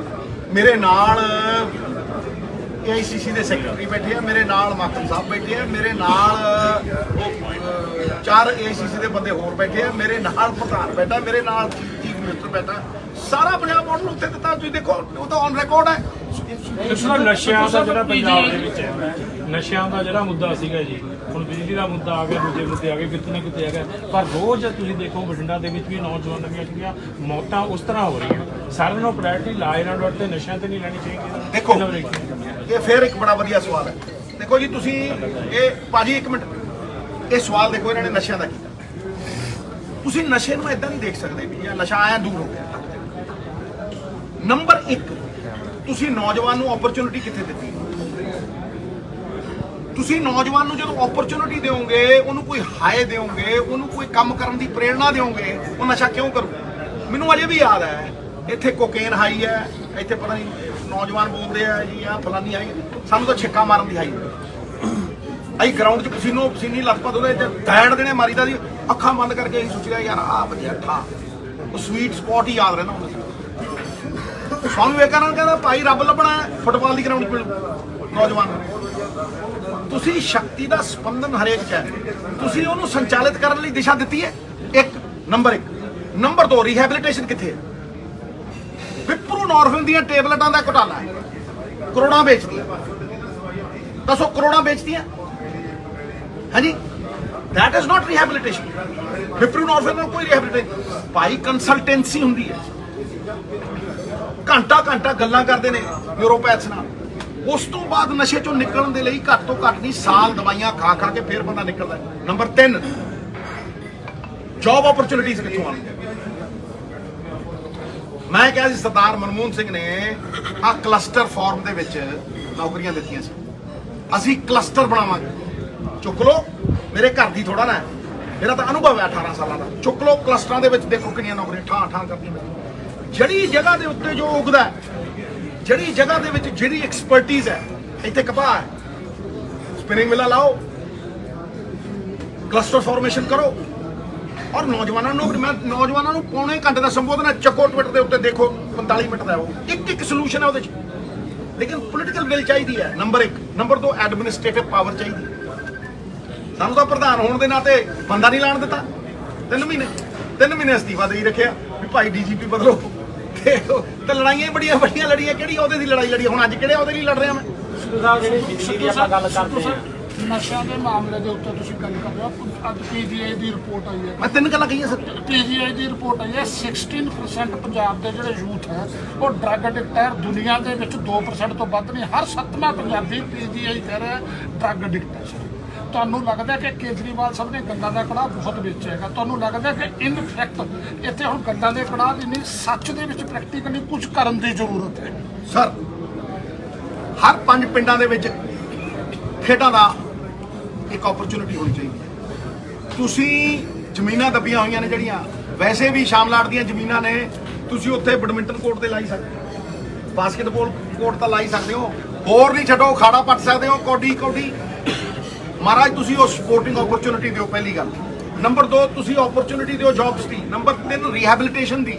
ਮੇਰੇ ਨਾਲ AICC ਦੇ ਸੈਕਟਰੀ ਬੈਠੇ ਆ, ਮੇਰੇ ਨਾਲ ਮਾਖਨ ਸਾਹਿਬ ਬੈਠੇ ਆ, ਮੇਰੇ ਨਾਲ 4 AICC ਦੇ ਬੰਦੇ ਹੋਰ ਬੈਠੇ ਆ, ਮੇਰੇ ਨਾਲ ਪ੍ਰਧਾਨ ਬੈਠਾ, ਮੇਰੇ ਨਾਲ ਚੀਫ ਮਿਨਿਸਟਰ ਬੈਠਾ, ਸਾਰਾ ਪੰਜਾਬ ਮਾਡਲ ਉੱਤੇ ਦਿੱਤਾ। ਤੁਸੀਂ ਦੇਖੋ ਉਹ ਤਾਂ ਔਨ ਰਿਕਾਰਡ ਹੈ। ਨਸ਼ਿਆਂ ਦਾ ਜਿਹੜਾ ਪੰਜਾਬ ਦੇ ਵਿੱਚ ਹੈ, ਨਸ਼ਿਆਂ ਦਾ ਜਿਹੜਾ ਮੁੱਦਾ ਸੀਗਾ ਜੀ, ਹੁਣ ਬਿਜਲੀ ਦਾ ਮੁੱਦਾ ਆ ਗਿਆ, ਦੂਜੇ ਮੁੱਦੇ ਆ ਗਏ, ਕਿਤੇ ਨਾ ਕਿਤੇ ਹੈਗਾ, ਪਰ ਰੋਜ਼ ਤੁਸੀਂ ਦੇਖੋ ਬਠਿੰਡਾ ਦੇ ਵਿੱਚ ਵੀ ਨੌਜਵਾਨਾਂ ਦੀਆਂ ਮੌਤਾਂ ਉਸ ਤਰ੍ਹਾਂ ਹੋ ਰਹੀਆਂ। ਸਾਰਿਆਂ ਨੂੰ ਪ੍ਰਾਇਰਟੀ ਲਾ ਇਹਨਾਂ ਨੂੰ ਤੇ ਨਸ਼ਿਆਂ ਤੇ ਨਹੀਂ ਲੈਣੀ ਚਾਹੀਦੀ। ਦੇਖੋ ਇਹ ਫਿਰ ਇੱਕ ਬੜਾ ਵਧੀਆ ਸਵਾਲ ਹੈ। ਦੇਖੋ ਜੀ ਤੁਸੀਂ ਇਹ ਭਾਜੀ ਇੱਕ ਮਿੰਟ, ਇਹ ਸਵਾਲ ਦੇਖੋ ਇਹਨਾਂ ਨੇ ਨਸ਼ਿਆਂ ਦਾ ਕੀਤਾ। ਤੁਸੀਂ ਨਸ਼ੇ ਨੂੰ ਇਦਾਂ ਨਹੀਂ ਦੇਖ ਸਕਦੇ ਵੀ ਇਹ ਨਸ਼ਾ ਆਇਆ ਦੂਰ ਹੋ ਗਿਆ। ਨੰਬਰ 1 ਤੁਸੀਂ ਨੌਜਵਾਨ ਨੂੰ ਓਪਰਚੁਨਿਟੀ ਕਿੱਥੇ ਦਿੱਤੀ? ਤੁਸੀਂ ਨੌਜਵਾਨ ਨੂੰ ਜਦੋਂ ਓਪਰਚੁਨਿਟੀ ਦਿਓਗੇ, ਉਹਨੂੰ ਕੋਈ ਹਾਏ ਦਿਓਗੇ, ਉਹਨੂੰ ਕੋਈ ਕੰਮ ਕਰਨ ਦੀ ਪ੍ਰੇਰਣਾ ਦਿਓਗੇ, ਉਹ ਨਸ਼ਾ ਕਿਉਂ ਕਰੂ? ਮੈਨੂੰ ਅਜੇ ਵੀ ਯਾਦ ਹੈ, ਇੱਥੇ ਕੋਕੇਨ ਹਾਈ ਹੈ, ਇੱਥੇ ਪਤਾ ਨਹੀਂ ਨੌਜਵਾਨ ਬੋਲਦੇ ਆ ਜੀ ਆ ਫਲਾਨੀ ਹਾਈ, ਸਾਨੂੰ ਤਾਂ ਛਿੱਕਾ ਮਾਰਨ ਦੀ ਹਾਈ। ਅਸੀਂ ਗਰਾਊਂਡ 'ਚ ਪਸੀਨੀ ਲੱਥਪੱਥ ਉਹਦੇ ਤੇ ਦੈਣ ਦੇਣੇ ਮਾਰੀਦਾ ਸੀ, ਅੱਖਾਂ ਬੰਦ ਕਰਕੇ ਅਸੀਂ ਸੋਚਿਆ ਯਾਰ ਆਹ ਵਧੀਆ ਠਾ, ਉਹ ਸਵੀਟ ਸਪੌਟ ਹੀ ਯਾਦ ਰਹਿਣਾ ਹੁੰਦਾ। ਸਵਾਮੀ ਵਿਵੇਕਾਨੰਦ ਕਹਿੰਦਾ ਭਾਈ ਰੱਬ ਲੱਭਣਾ ਫੁੱਟਬਾਲ ਦੀ ਗਰਾਊਂਡ 'ਚ ਮਿਲੂ ਨੌਜਵਾਨ ਨੂੰ। ਤੁਸੀਂ ਸ਼ਕਤੀ ਦਾ ਸਪੰਦਨ ਹਰੇਕ 'ਚ ਹੈ, ਤੁਸੀਂ ਉਹਨੂੰ ਸੰਚਾਲਿਤ ਕਰਨ ਲਈ ਦਿਸ਼ਾ ਦਿੱਤੀ ਹੈ। ਨੰਬਰ 1 ਨੰਬਰ 2 ਰੀਹੈਬਿਲਿਟੇਸ਼ਨ ਕਿੱਥੇ ਹੈ? ਵਿਪਰੂ ਨੋਰਫਿਨ ਦੀਆਂ ਟੇਬਲੇਟਾਂ ਦਾ ਘੁਟਾਲਾ ਹੈ, ਕਰੋੜਾਂ ਵੇਚਦੀਆਂ। ਦੱਸੋ ਕਰੋੜਾਂ ਵੇਚਦੀਆਂ? ਹਾਂਜੀ, that is not rehabilitation. ਵਿਪਰੂ ਨੋਰਫਿਨ ਨਾਲ ਕੋਈ ਰੀਹੈਬਿਲਿਟੇਸ਼ਨ ਭਾਈ ਕੰਸਲਟੈਂਸੀ ਹੁੰਦੀ ਹੈ, ਘੰਟਾ ਗੱਲਾਂ ਕਰਦੇ ਨੇ ਨਿਊਰੋਪੈਥਸ ਨਾਲ। ਉਸ ਤੋਂ ਬਾਅਦ ਨਸ਼ੇ ਚੋਂ ਨਿਕਲਣ ਦੇ ਲਈ ਘੱਟ ਤੋਂ ਘੱਟ ਨਹੀਂ ਸਾਲ ਦਵਾਈਆਂ ਖਾ ਕੇ ਫਿਰ ਬੰਦਾ ਨਿਕਲਦਾ। ਨੰਬਰ 3 ਜੌਬ ਓਪਰਚੁਨਿਟੀਜ਼ ਕਿੱਥੋਂ ਆਉਂਦੀਆਂ? ਮੈਂ ਕਿਹਾ ਸੀ ਸਰਦਾਰ ਮਨਮੋਹਨ ਸਿੰਘ ਨੇ ਆ ਕਲਸਟਰ ਫਾਰਮ ਦੇ ਵਿੱਚ ਨੌਕਰੀਆਂ ਦਿੱਤੀਆਂ ਸੀ, ਅਸੀਂ ਕਲਸਟਰ ਬਣਾਵਾਂਗੇ। ਚੁੱਕ ਲਓ, ਮੇਰੇ ਘਰ ਦੀ ਥੋੜਾ ਨਾ, ਮੇਰਾ ਤਾਂ ਅਨੁਭਵ ਹੈ 18 ਸਾਲਾਂ ਦਾ। ਚੁੱਕ ਲਓ ਕਲਸਟਰਾਂ ਦੇ ਵਿੱਚ, ਦੇਖੋ ਕਿੰਨੀਆਂ ਨੌਕਰੀਆਂ ਠਾਂ ਕਰਦੀਆਂ। ਜਿਹੜੀ ਜਗ੍ਹਾ ਦੇ ਉੱਤੇ ਜੋ ਉਗਦਾ, ਜਿਹੜੀ ਜਗ੍ਹਾ ਦੇ ਵਿੱਚ ਜਿਹੜੀ ਐਕਸਪਰਟੀਜ਼ ਹੈ, ਇੱਥੇ ਕਪਾਹ ਹੈ, ਸਪਿਨਿੰਗ ਮਿਲਾਂ ਲਾਓ, ਕਲਸਟਰ ਫਾਰਮੇਸ਼ਨ ਕਰੋ। ਔਰ ਨੌਜਵਾਨਾਂ ਨੂੰ ਪੌਣੇ ਘੰਟੇ ਦਾ ਸੰਬੋਧਨ ਹੈ, ਚੱਕੋ ਟਵਿੱਟਰ ਦੇ ਉੱਤੇ ਦੇਖੋ 45 ਮਿੰਟ ਦਾ, ਉਹ ਇੱਕ ਸੋਲੂਸ਼ਨ ਹੈ ਉਹਦੇ 'ਚ। ਲੇਕਿਨ ਪੋਲੀਟੀਕਲ ਵਿਲ ਚਾਹੀਦੀ ਹੈ, ਨੰਬਰ 1। ਨੰਬਰ 2 ਐਡਮਿਨਿਸਟ੍ਰੇਟਿਵ ਪਾਵਰ ਚਾਹੀਦੀ ਹੈ। ਸਾਨੂੰ ਤਾਂ ਪ੍ਰਧਾਨ ਹੋਣ ਦੇ ਨਾਤੇ ਬੰਦਾ ਨਹੀਂ ਲਾਣ ਦਿੱਤਾ। 3 ਮਹੀਨੇ ਅਸਤੀਫਾ ਦੇ ਹੀ ਰੱਖਿਆ ਵੀ ਭਾਈ ਡੀਜੀਪੀ ਬਦਲੋ, ਤੇ ਲੜਾਈਆਂ ਬੜੀਆਂ ਲੜੀਆਂ। ਕਿਹੜੀ ਉਹਦੇ ਦੀ ਲੜਾਈ ਲੜੀ? ਹੁਣ ਅੱਜ ਕਿਹੜੇ ਉਹਦੇ ਲਈ ਲੜ ਰਿਹਾ ਮੈਂ? ਨਸ਼ਿਆਂ ਦੇ ਮਾਮਲੇ ਦੇ ਉੱਤੇ ਤੁਸੀਂ ਗੱਲ ਕਰ ਰਹੇ ਹੋ। ਅੱਜ ਪੀਜੀਆਈ ਦੀ ਰਿਪੋਰਟ ਆਈ ਹੈ, ਮੈਂ 3 ਗੱਲਾਂ ਕਹੀਆਂ ਸਰ। ਪੀਜੀਆਈ ਦੀ ਰਿਪੋਰਟ ਆਈ ਹੈ 16% ਪੰਜਾਬ ਦੇ ਜਿਹੜੇ ਯੂਥ ਹੈ ਉਹ ਡਰੱਗ ਐਡਿਕਟ ਹੈ। ਦੁਨੀਆ ਦੇ ਵਿੱਚ 2% ਤੋਂ ਵੱਧ ਨਹੀਂ, ਹਰ 7ਵਾਂ ਪੰਜਾਬੀ ਪੀਜੀਆਈ ਕਹਿ ਰਿਹਾ ਡਰੱਗ ਐਡਿਕਟ ਹੈ। ਤੁਹਾਨੂੰ ਲੱਗਦਾ ਕਿ ਕੇਜਰੀਵਾਲ ਸਾਹਿਬ ਨੇ ਗੰਗਾ ਦਾ ਕੜਾਹ ਬਹੁਤ ਵੇਚਿਆ ਹੈਗਾ? ਤੁਹਾਨੂੰ ਲੱਗਦਾ ਕਿ ਇਨ ਫੈਕਟ ਇੱਥੇ ਹੁਣ ਗੰਗਾ ਦੇ ਕੜਾਹ ਦੀ ਨਹੀਂ, ਸੱਚ ਦੇ ਵਿੱਚ ਪ੍ਰੈਕਟੀਕਲੀ ਕੁਝ ਕਰਨ ਦੀ ਜ਼ਰੂਰਤ ਹੈ? ਸਰ, ਹਰ 5 ਪਿੰਡਾਂ ਦੇ ਵਿੱਚ ਖੇਡਾਂ ਦਾ ਇੱਕ ਓਪਰਚੁਨਿਟੀ ਹੋਣੀ ਚਾਹੀਦੀ ਹੈ। ਤੁਸੀਂ ਜ਼ਮੀਨਾਂ ਦੱਬੀਆਂ ਹੋਈਆਂ ਨੇ ਜਿਹੜੀਆਂ, ਵੈਸੇ ਵੀ ਸ਼ਾਮਲਾਟ ਦੀਆਂ ਜ਼ਮੀਨਾਂ ਨੇ, ਤੁਸੀਂ ਉੱਥੇ ਬੈਡਮਿੰਟਨ ਕੋਰਟ ਤੇ ਲਾਈ ਸਕਦੇ ਹੋ, ਬਾਸਕਟਬਾਲ ਕੋਰਟ ਤਾਂ ਲਾਈ ਸਕਦੇ ਹੋ, ਹੋਰ ਨਹੀਂ ਛੱਡੋ ਖਾੜਾ ਪੱਟ ਸਕਦੇ ਹੋ, ਕੌਡੀ ਮਹਾਰਾਜ। ਤੁਸੀਂ ਉਹ ਸਪੋਰਟਿੰਗ ਓਪਰਚੁਨਿਟੀ ਦਿਓ, ਪਹਿਲੀ ਗੱਲ। ਨੰਬਰ 2 ਤੁਸੀਂ ਓਪਰਚੁਨਿਟੀ ਦਿਓ ਜੌਬਸ ਦੀ। ਨੰਬਰ 3 ਰੀਹੈਬਿਲਿਟੇਸ਼ਨ ਦੀ।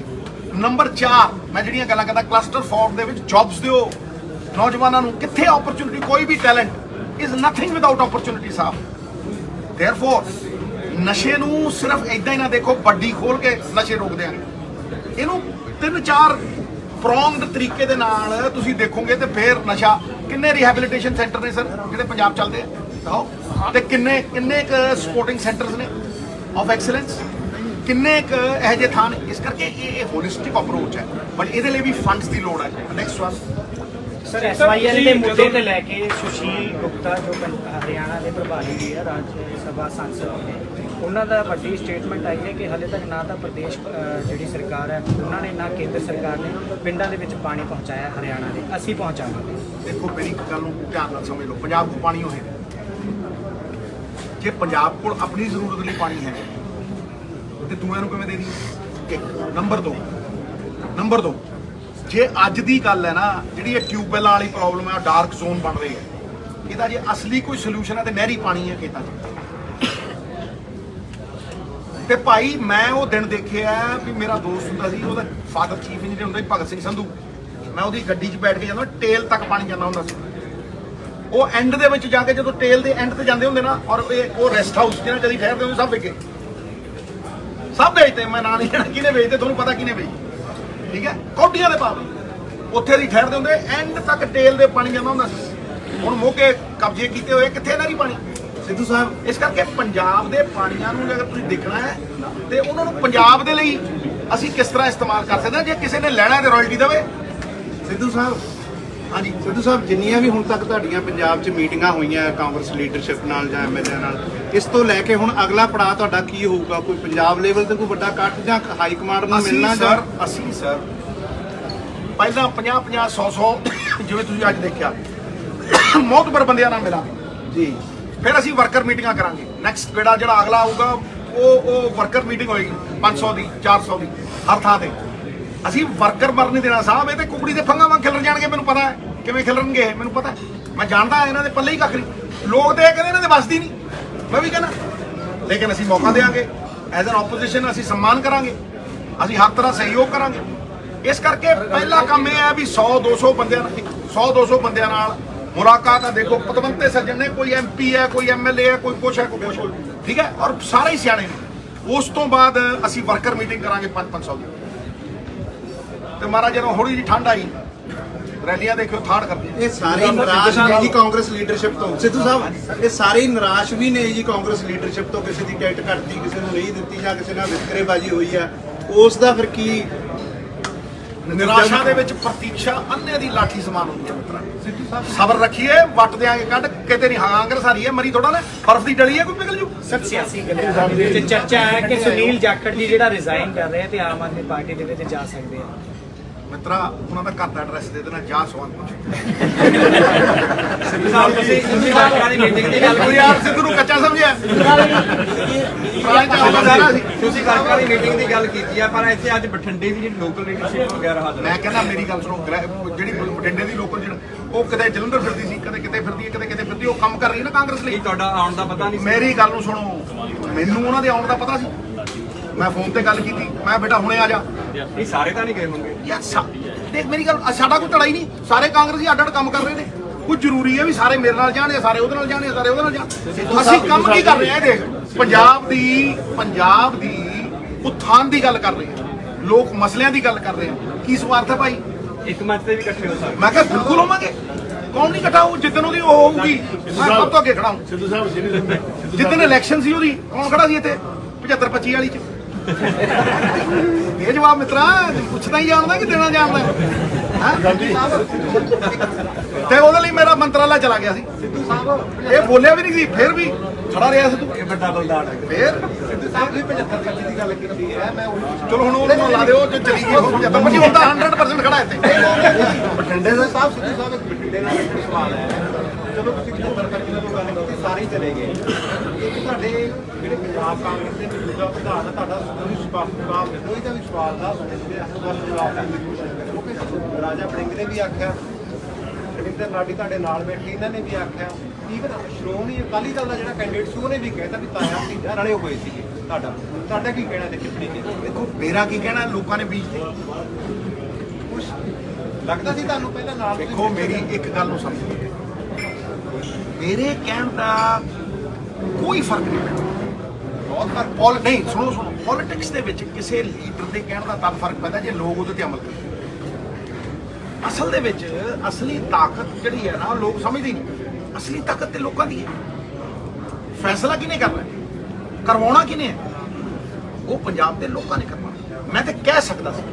ਨੰਬਰ 4 ਮੈਂ ਜਿਹੜੀਆਂ ਗੱਲਾਂ ਕਰਦਾ ਕਲਸਟਰ ਫਾਰਮ ਦੇ ਵਿੱਚ ਜੌਬਸ ਦਿਓ ਨੌਜਵਾਨਾਂ ਨੂੰ। ਕਿੱਥੇ ਓਪਰਚੁਨਿਟੀ? ਕੋਈ ਵੀ talent is nothing without opportunity Sahib. therefore ਨਸ਼ੇ ਨੂੰ ਸਿਰਫ ਇਦਾਂ ਹੀ ਨਾ ਦੇਖੋ ਵੱਡੀ ਖੋਲ ਕੇ ਨਸ਼ੇ ਰੋਕਦੇ ਆ, ਇਹਨੂੰ 3-4 ਪ੍ਰੋਂਗਡ ਤਰੀਕੇ ਦੇ ਨਾਲ ਤੁਸੀਂ ਦੇਖੋਗੇ ਤੇ ਫਿਰ ਨਸ਼ਾ। ਕਿੰਨੇ ਰੀਹੈਬਿਲਿਟੇਸ਼ਨ ਸੈਂਟਰ ਨੇ ਸਰ ਜਿਹੜੇ ਪੰਜਾਬ ਚੱਲਦੇ ਆ? ਦਿਖਾਓ। ਤੇ ਕਿੰਨੇ ਸਪੋਰਟਿੰਗ ਸੈਂਟਰਸ ਨੇ ਆਫ ਐਕਸਲੈਂਸ? ਕਿੰਨੇ ਇਹੋ ਜਿਹੇ ਥਾਂ ਨੇ? ਇਸ ਕਰਕੇ ਇਹ ਹੋਲਿਸਟਿਕ ਅਪਰੋਚ ਹੈ, ਬਟ ਇਹਦੇ ਲਈ ਵੀ ਫੰਡਸ ਦੀ ਲੋੜ ਹੈ। ਨੈਕਸਟ ਵਨ ਸਰ, SYL ਦੇ ਮੁੱਦੇ ਤੇ ਲੈ ਕੇ ਸੁਸ਼ੀਲ ਗੁਪਤਾ ਜੋ ਹਰਿਆਣਾ ਦੇ ਪ੍ਰਭਾਰੀ ਵੀ ਹੈ, ਰਾਜ ਸਭਾ ਸੰਸਦ ਨੇ, ਉਹਨਾਂ ਦਾ ਵੱਡੀ ਸਟੇਟਮੈਂਟ ਆਈ ਹੈ ਕਿ ਹਾਲੇ ਤੱਕ ਨਾ ਤਾਂ ਪ੍ਰਦੇਸ਼ ਜਿਹੜੀ ਸਰਕਾਰ ਹੈ ਉਹਨਾਂ ਨੇ, ਨਾ ਕੇਂਦਰ ਸਰਕਾਰ ਨੇ ਪਿੰਡਾਂ ਦੇ ਵਿੱਚ ਪਾਣੀ ਪਹੁੰਚਾਇਆ ਹਰਿਆਣਾ ਦੇ। ਅਸੀਂ ਪਹੁੰਚਾਵਾਂਗੇ। ਦੇਖੋ, ਮੇਰੀ ਗੱਲ ਨੂੰ ਧਿਆਨ ਨਾਲ ਸਮਝ ਲਓ। ਪੰਜਾਬ ਕੋਲ ਪਾਣੀ ਹੋਏ, ਜੇ ਪੰਜਾਬ ਕੋਲ ਆਪਣੀ ਜ਼ਰੂਰਤ ਲਈ ਪਾਣੀ ਹੈ ਤੇ ਦੂਆਂ ਨੂੰ ਕਿਵੇਂ ਦੇ ਦੀ? ਨੰਬਰ 2 ਜੇ ਅੱਜ ਦੀ ਗੱਲ ਹੈ ਨਾ, ਜਿਹੜੀ ਇਹ ਟਿਊਬਵੈਲਾਂ ਵਾਲੀ ਪ੍ਰੋਬਲਮ ਹੈ, ਡਾਰਕ ਜ਼ੋਨ ਬਣ ਰਹੀ ਹੈ, ਇਹਦਾ ਜੇ ਅਸਲੀ ਕੋਈ ਸੋਲੂਸ਼ਨ ਹੈ ਤੇ ਨਹਿਰੀ ਪਾਣੀ ਹੈ ਖੇਤਾਂ 'ਚ। ਤੇ ਭਾਈ ਮੈਂ ਉਹ ਦਿਨ ਦੇਖਿਆ ਵੀ ਮੇਰਾ ਦੋਸਤ ਹੁੰਦਾ ਸੀ, ਉਹਦਾ ਫਾਦਰ ਚੀਫ ਇੰਜੀਨੀਅਰ ਹੁੰਦਾ ਸੀ ਭਗਤ ਸਿੰਘ ਸੰਧੂ। ਮੈਂ ਉਹਦੀ ਗੱਡੀ 'ਚ ਬੈਠ ਕੇ ਜਾਂਦਾ, ਟੇਲ ਤੱਕ ਪਾਣੀ ਜਾਂਦਾ ਹੁੰਦਾ ਸੀ। ਉਹ ਐਂਡ ਦੇ ਵਿੱਚ ਜਾ ਕੇ ਜਦੋਂ ਟੇਲ ਦੇ ਐਂਡ ਤੇ ਜਾਂਦੇ ਹੁੰਦੇ ਨਾ, ਔਰ ਉਹ ਰੈਸਟ ਹਾਊਸ ਜਿਹਨਾਂ ਕਦੀ ਠਹਿਰਦੇ ਹੁੰਦੇ, ਸਭ ਵਿਕੇ, ਸਭ ਵੇਚਦੇ। ਮੈਂ ਨਾਂ ਨਹੀਂ ਲੈਣਾ ਕਿਹਨੇ ਵੇਚਦੇ, ਤੁਹਾਨੂੰ ਪਤਾ ਕਿਹਨੇ ਵੇਚਦੇ, ਠੀਕ ਹੈ? ਕੌਡੀਆਂ ਦੇ ਭਾਅ ਉੱਥੇ ਦੀ ਠਹਿਰਦੇ ਹੁੰਦੇ, ਐਂਡ ਤੱਕ ਟੇਲ ਦੇ ਪਾਣੀ ਜਾਂਦਾ ਹੁੰਦਾ ਸੀ। ਹੁਣ ਮੋਗੇ ਕਬਜ਼ੇ ਕੀਤੇ ਹੋਏ, ਕਿੱਥੇ ਨਹਿਰੀ ਪਾਣੀ ਸਿੱਧੂ ਸਾਹਿਬ? ਇਸ ਕਰਕੇ ਪੰਜਾਬ ਦੇ ਪਾਣੀਆਂ ਨੂੰ ਅਗਰ ਤੁਸੀਂ ਦੇਖਣਾ ਹੈ ਤੇ ਉਹਨਾਂ ਨੂੰ ਪੰਜਾਬ ਦੇ ਲਈ ਅਸੀਂ ਕਿਸ ਤਰ੍ਹਾਂ ਇਸਤੇਮਾਲ ਕਰ ਸਕਦੇ ਹਾਂ। ਜੇ ਕਿਸੇ ਨੇ ਲੈਣਾ ਤੇ ਰਾਇਲਟੀ ਦੇਵੇ। ਸਿੱਧੂ ਸਾਹਿਬ, ਹਾਂਜੀ ਸਿੱਧੂ ਸਾਹਿਬ, ਜਿੰਨੀਆਂ ਵੀ ਹੁਣ ਤੱਕ ਤੁਹਾਡੀਆਂ ਪੰਜਾਬ 'ਚ ਮੀਟਿੰਗਾਂ ਹੋਈਆਂ ਕਾਂਗਰਸ ਲੀਡਰਸ਼ਿਪ ਨਾਲ ਜਾਂ MLA ਨਾਲ, ਇਸ ਤੋਂ ਲੈ ਕੇ ਹੁਣ ਅਗਲਾ ਪੜਾਅ ਤੁਹਾਡਾ ਕੀ ਹੋਊਗਾ? ਕੋਈ ਪੰਜਾਬ ਲੈਵਲ ਤੇ ਕੋਈ ਵੱਡਾ ਕੱਟ ਜਾਂ ਹਾਈ ਕਮਾਂਡ ਨੂੰ ਮਿਲਣਾ? ਅਸੀਂ ਸਰ ਪਹਿਲਾਂ 50-50, 100-100 ਜਿਵੇਂ ਤੁਸੀਂ ਅੱਜ ਦੇਖਿਆ ਮੌਤਬਰ ਬੰਦਿਆਂ ਨਾਲ ਮਿਲਾਂਗੇ। ਜੀ ਫਿਰ ਅਸੀਂ ਵਰਕਰ ਮੀਟਿੰਗਾਂ ਕਰਾਂਗੇ। ਨੈਕਸਟ ਕਿਹੜਾ ਜਿਹੜਾ ਅਗਲਾ ਆਊਗਾ ਉਹ ਵਰਕਰ ਮੀਟਿੰਗ ਹੋਏਗੀ 500 ਦੀ 400 ਦੀ ਹਰ ਥਾਂ ਤੇ। ਅਸੀਂ ਵਰਕਰ ਮਰ ਨਹੀਂ ਦੇਣਾ ਸਾਹਿਬ। ਇਹ ਤੇ ਕੁਕੜੀ ਦੇ ਫੰਗਾਂ ਵਾਂਗ ਖਿਲਰ ਜਾਣਗੇ, ਮੈਨੂੰ ਪਤਾ ਹੈ ਕਿਵੇਂ ਖਿਲਰਨਗੇ ਇਹ, ਮੈਨੂੰ ਪਤਾ ਹੈ। ਮੈਂ ਜਾਣਦਾ ਇਹਨਾਂ ਦੇ ਪੱਲੇ ਹੀ ਕੱਖ ਨਹੀਂ। ਲੋਕ ਤੇ ਇਹ ਕਹਿੰਦੇ ਇਹਨਾਂ ਦੇ ਵੱਸਦੀ ਨਹੀਂ, ਮੈਂ ਵੀ ਕਹਿੰਦਾ, ਲੇਕਿਨ ਅਸੀਂ ਮੌਕਾ ਦੇਵਾਂਗੇ। ਐਜ਼ ਐਨ ਆਪੋਜੀਸ਼ਨ ਅਸੀਂ ਸਨਮਾਨ ਕਰਾਂਗੇ, ਅਸੀਂ ਹਰ ਤਰ੍ਹਾਂ ਸਹਿਯੋਗ ਕਰਾਂਗੇ। ਇਸ ਕਰਕੇ ਪਹਿਲਾ ਕੰਮ ਇਹ ਹੈ ਵੀ 100-200 ਬੰਦਿਆਂ ਨਾਲ ਮੁਲਾਕਾਤ ਆ। ਦੇਖੋ ਪਤਵੰਤੇ ਸੱਜਣ ਨੇ, ਕੋਈ MP ਹੈ, ਕੋਈ MLA ਹੈ, ਕੋਈ ਕੁਛ ਹੈ, ਕੋਈ ਕੁਛ, ਠੀਕ ਹੈ, ਔਰ ਸਾਰੇ ਹੀ ਸਿਆਣੇ ਨੇ। ਉਸ ਤੋਂ ਬਾਅਦ ਅਸੀਂ ਵਰਕਰ ਮੀਟਿੰਗ ਕਰਾਂਗੇ 500 ਦੀ। ਤੇ ਮਹਾਰਾਜ ਜਦੋਂ ਥੋੜੀ ਜਿਹੀ ਠੰਡ ਆਈ, ਰੈਲੀਆਂ ਦੇਖਿਓ ਥਾੜ ਕਰਦੇ ਇਹ ਸਾਰੇ ਨਿਰਾਸ਼ ਨੇ ਜੀ ਕਾਂਗਰਸ ਲੀਡਰਸ਼ਿਪ ਤੋਂ। ਸਿੱਧੂ ਸਾਹਿਬ ਇਹ ਸਾਰੇ ਨਿਰਾਸ਼ ਵੀ ਨੇ ਜੀ ਕਾਂਗਰਸ ਲੀਡਰਸ਼ਿਪ ਤੋਂ। ਕਿਸੇ ਦੀ ਟਿਕਟ ਘਟਦੀ, ਕਿਸੇ ਨੂੰ ਨਹੀਂ ਦਿੱਤੀ, ਜਾਂ ਕਿਸੇ ਨਾਲ ਵਿਤਕਰੇਬਾਜ਼ੀ ਹੋਈ ਹੈ, ਉਸ ਦਾ ਫਿਰ ਕੀ? ਨਿਰਾਸ਼ਾ ਦੇ ਵਿੱਚ ਪ੍ਰਤੀਕਸ਼ਾ ਅੰਨੇ ਦੀ ਲਾਠੀ ਸਮਾਨ ਹੁੰਦੀ ਹੈ ਮਿੱਤਰਾ। ਸਬਰ ਰੱਖੀਏ, ਵੱਟ ਦਿਆਂਗੇ ਕੱਢ। ਕਿਤੇ ਨਹੀਂ ਕਾਂਗਰਸ ਹਾਰੀ ਹੈ, ਮਰੀ ਥੋੜਾ ਨਾ, ਬਰਫ਼ ਦੀ ਡਲੀ ਹੈ, ਕੋਈ ਪਿਘਲ ਜੂ। ਸਰ ਸਿਆਸੀ ਗੱਲਾਂ ਦੇ ਵਿੱਚ ਚਰਚਾ ਹੈ ਕਿ ਸੁਨੀਲ ਜਾਖੜ ਜੀ ਜਿਹੜਾ ਰਿਜ਼ਾਈਨ ਕਰ ਰਹੇ ਤੇ ਆਮ ਆਦਮੀ ਪਾਰਟੀ ਦੇ ਵਿੱਚ ਜਾ ਸਕਦੇ ਆ। ਮਿੱਤਰਾ ਉਹਨਾਂ ਦਾ ਘਰ ਦਾ ਐਡਰੈਸ ਦੇ ਦੇਣਾ, ਜਾ ਸਵਾਲ ਪੁੱਛ। ਤੁਸੀਂ ਵਰਕਰਾਂ ਦੀ ਮੀਟਿੰਗ ਦੀ ਗੱਲ ਕੋਈ ਯਾਰ ਸਿੱਧੂ ਨੂੰ ਕੱਚਾ ਸਮਝਿਆ। ਤੁਸੀਂ ਵਰਕਰਾਂ ਦੀ ਮੀਟਿੰਗ ਦੀ ਗੱਲ ਕੀਤੀ ਆ, ਪਰ ਇੱਥੇ ਅੱਜ ਬਠਿੰਡੇ ਦੀ ਜਿਹੜੀ ਲੋਕਲ ਲੀਡਰਸ਼ਿਪ ਵਗੈਰਾ ਹਾਜ਼ਰ ਮੈਂ ਕਹਿੰਦਾ ਮੇਰੀ ਗੱਲ ਸੁਣੋ, ਜਿਹੜੀ ਬਠਿੰਡੇ ਦੀ ਲੋਕਲ ਜਿਹੜਾ ਉਹ ਕਿਤੇ ਜਲੰਧਰ ਫਿਰਦੀ ਸੀ, ਕਦੇ ਕਿਤੇ ਫਿਰਦੀ ਹੈ, ਕਦੇ ਕਿਤੇ ਫਿਰਦੀ, ਉਹ ਕੰਮ ਕਰ ਰਹੀ ਹੈ ਨਾ ਕਾਂਗਰਸ ਲਈ। ਤੁਹਾਡਾ ਆਉਣ ਦਾ ਪਤਾ ਨਹੀਂ ਸੀ? ਮੇਰੀ ਗੱਲ ਨੂੰ ਸੁਣੋ, ਮੈਨੂੰ ਉਹਨਾਂ ਦੇ ਆਉਣ ਦਾ ਪਤਾ ਸੀ। ਮੈਂ ਫੋਨ ਤੇ ਗੱਲ ਕੀਤੀ, ਮੈਂ ਬੇਟਾ ਹੁਣੇ ਆ ਜਾ। ਇਹ ਸਾਰੇ ਤਾਂ ਨਹੀਂ ਗਏ ਹੋਣਗੇ ਯਾਰ ਦੇਖ ਮੇਰੀ ਗੱਲ, ਸਾਡਾ ਕੋਈ ਲੜਾਈ ਨਹੀਂ, ਸਾਰੇ ਕਾਂਗਰਸੀ ਅੱਡ ਅੱਡ ਕੰਮ ਕਰ ਰਹੇ ਨੇ। ਕੋਈ ਜ਼ਰੂਰੀ ਹੈ ਵੀ ਸਾਰੇ ਮੇਰੇ ਨਾਲ ਜਾਣ ਜਾਂ ਸਾਰੇ ਉਹਦੇ ਨਾਲ ਜਾਣ ਜਾਂ ਸਾਰੇ ਉਹਦੇ ਨਾਲ ਜਾਣ। ਅਸੀਂ ਕੰਮ ਕੀ ਕਰ ਰਹੇ ਹਾਂ? ਦੇਖ ਪੰਜਾਬ ਦੀ ਉત્ਥਾਨ ਦੀ ਗੱਲ ਕਰ ਰਹੇ ਹਾਂ, ਲੋਕ ਮਸਲਿਆਂ ਦੀ ਗੱਲ ਕਰ ਰਹੇ ਹਾਂ। ਕੀ ਸਵਾਰਥ ਹੈ ਭਾਈ? ਇੱਕ ਮੰਚ ਤੇ ਵੀ ਇਕੱਠੇ ਹੋ ਸਕਦੇ। ਮੈਂ ਕਿਹਾ ਬਿਲਕੁਲ ਹੋਵਾਂਗੇ। ਕੌਣ ਨਹੀਂ ਇਕੱਠਾ ਹੋਊ? ਜਿੱਦਣ ਉਹਦੀ ਉਹ ਹੋਊਗੀ ਮੈਂ ਸਭ ਤੋਂ ਅੱਗੇ ਖੜਾ ਹੂੰ। ਸਿੱਧੂ ਸਾਹਿਬ ਜਿੱਦਣ ਇਲੈਕਸ਼ਨ ਸੀ ਉਹਦੀ ਕੌਣ ਖੜਾ ਸੀ ਇੱਥੇ 75-25 ਵਾਲੀ ਚ? ਇਹ ਜਵਾਬ ਮਿੱਤਰਾ ਪੁੱਛਦਾ ਹੀ ਜਾਣਦਾ ਕਿ ਦੇਣਾ ਜਾਣਦਾ ਹੈ। ਤੇ ਉਹਦੇ ਲਈ ਮੇਰਾ ਮੰਤਰਾਲਾ ਚਲਾ ਗਿਆ ਸੀ। ਸਿੱਧੂ ਸਾਹਿਬ ਇਹ ਬੋਲਿਆ ਵੀ ਨਹੀਂ ਸੀ, ਫਿਰ ਵੀ ਖੜਾ ਰਿਹਾ ਸਿੱਧੂ। ਇਹ ਵੱਡਾ ਬਲਦਾਨ ਹੈ। ਫਿਰ ਸਿੱਧੂ ਸਾਹਿਬ ਤੁਸੀਂ 75-25 ਦੀ ਗੱਲ ਕੀਤੀ ਹੈ, ਮੈਂ ਚਲੋ ਹੁਣ ਉਹਨੂੰ ਲਾ ਦਿਓ ਜੇ ਚਲੀ ਗਈ ਉਹ 75-25 ਹੁਣ ਤਾਂ 100% ਖੜਾ ਇੱਥੇ ਬਠਿੰਡੇ ਦਾ ਸਾਹਿਬ। ਸਿੱਧੂ ਸਾਹਿਬ ਇੱਕ ਬਠਿੰਡੇ ਦਾ ਇੱਕ ਸਵਾਲ ਹੈ। ਚਲੋ ਤੁਸੀਂ 75-25 ਤੋਂ ਗੱਲ ਕੀਤੀ, ਸਾਰੇ ਹੀ ਚਲੇ ਗਏ। ਇੱਕ ਤੁਹਾਡੇ ਜਿਹੜੇ ਪੰਜਾਬ ਕਾਂਗਰਸ ਦੇ ਮੌਜੂਦਾ ਪ੍ਰਧਾਨ ਆ, ਤੁਹਾਡਾ ਕੋਈ ਸਪਸ਼ਟ ਜਵਾਬ ਦੇ ਦਿਓ। ਇਹਦਾ ਵੀ ਸਵਾਲ ਦਾ ਜਵਾਬ ਦੇਣ ਦੀ ਕੋਸ਼ਿਸ਼ ਕਰੋ ਕਿ ਰਾਜਾ ਵੜਿੰਗ ਨੇ ਵੀ ਆਖਿਆ, ਰਵਿੰਦਰ ਲਾਡੀ ਤੁਹਾਡੇ ਨਾਲ ਬੈਠੇ, ਇਹਨਾਂ ਨੇ ਵੀ ਆਖਿਆ, ਈਵਨ ਸ਼੍ਰੋਮਣੀ ਅਕਾਲੀ ਦਲ ਦਾ ਜਿਹੜਾ ਕੈਂਡੀਡੇਟ ਸੀ ਉਹਨੇ ਵੀ ਕਹਿਤਾ ਵੀ ਤਾਇਆ ਭਤੀਜਾ ਰਲੇ ਹੋਏ ਸੀਗੇ। ਤੁਹਾਡਾ ਕੀ ਕਹਿਣਾ ਤੇ ਟਿੱਪਣੀ ਕੀ? ਦੇਖੋ ਮੇਰਾ ਕੀ ਕਹਿਣਾ, ਲੋਕਾਂ ਨੇ ਬੀਜਦੇ। ਕੁਛ ਲੱਗਦਾ ਸੀ ਤੁਹਾਨੂੰ ਪਹਿਲਾਂ ਨਾਲ? ਦੇਖੋ ਮੇਰੀ ਇੱਕ ਗੱਲ ਨੂੰ ਸਮਝੋ, ਮੇਰੇ ਕਹਿਣ ਦਾ ਕੋਈ ਫਰਕ ਨਹੀਂ ਪੈਂਦਾ। ਬਹੁਤ ਫਰਕ ਨਹੀਂ, ਸੁਣੋ ਪੋਲਿਟਿਕਸ ਦੇ ਵਿੱਚ ਕਿਸੇ ਲੀਡਰ ਦੇ ਕਹਿਣ ਦਾ ਤਦ ਫਰਕ ਪੈਂਦਾ ਜੇ ਲੋਕ ਉਹਦੇ ਤੇ ਅਮਲ ਕਰਨ। ਅਸਲ ਦੇ ਵਿੱਚ ਅਸਲੀ ਤਾਕਤ ਜਿਹੜੀ ਹੈ ਨਾ, ਲੋਕ ਸਮਝਦੇ ਨਹੀਂ। ਅਸਲੀ ਤਾਕਤ ਤੇ ਲੋਕਾਂ ਦੀ ਹੈ। ਫੈਸਲਾ ਕਿਹਨੇ ਕਰਨਾ, ਕਰਵਾਉਣਾ ਕਿਹਨੇ ਹੈ? ਉਹ ਪੰਜਾਬ ਦੇ ਲੋਕਾਂ ਨੇ ਕਰਨਾ। ਮੈਂ ਤੇ ਕਹਿ ਸਕਦਾ ਸੀ,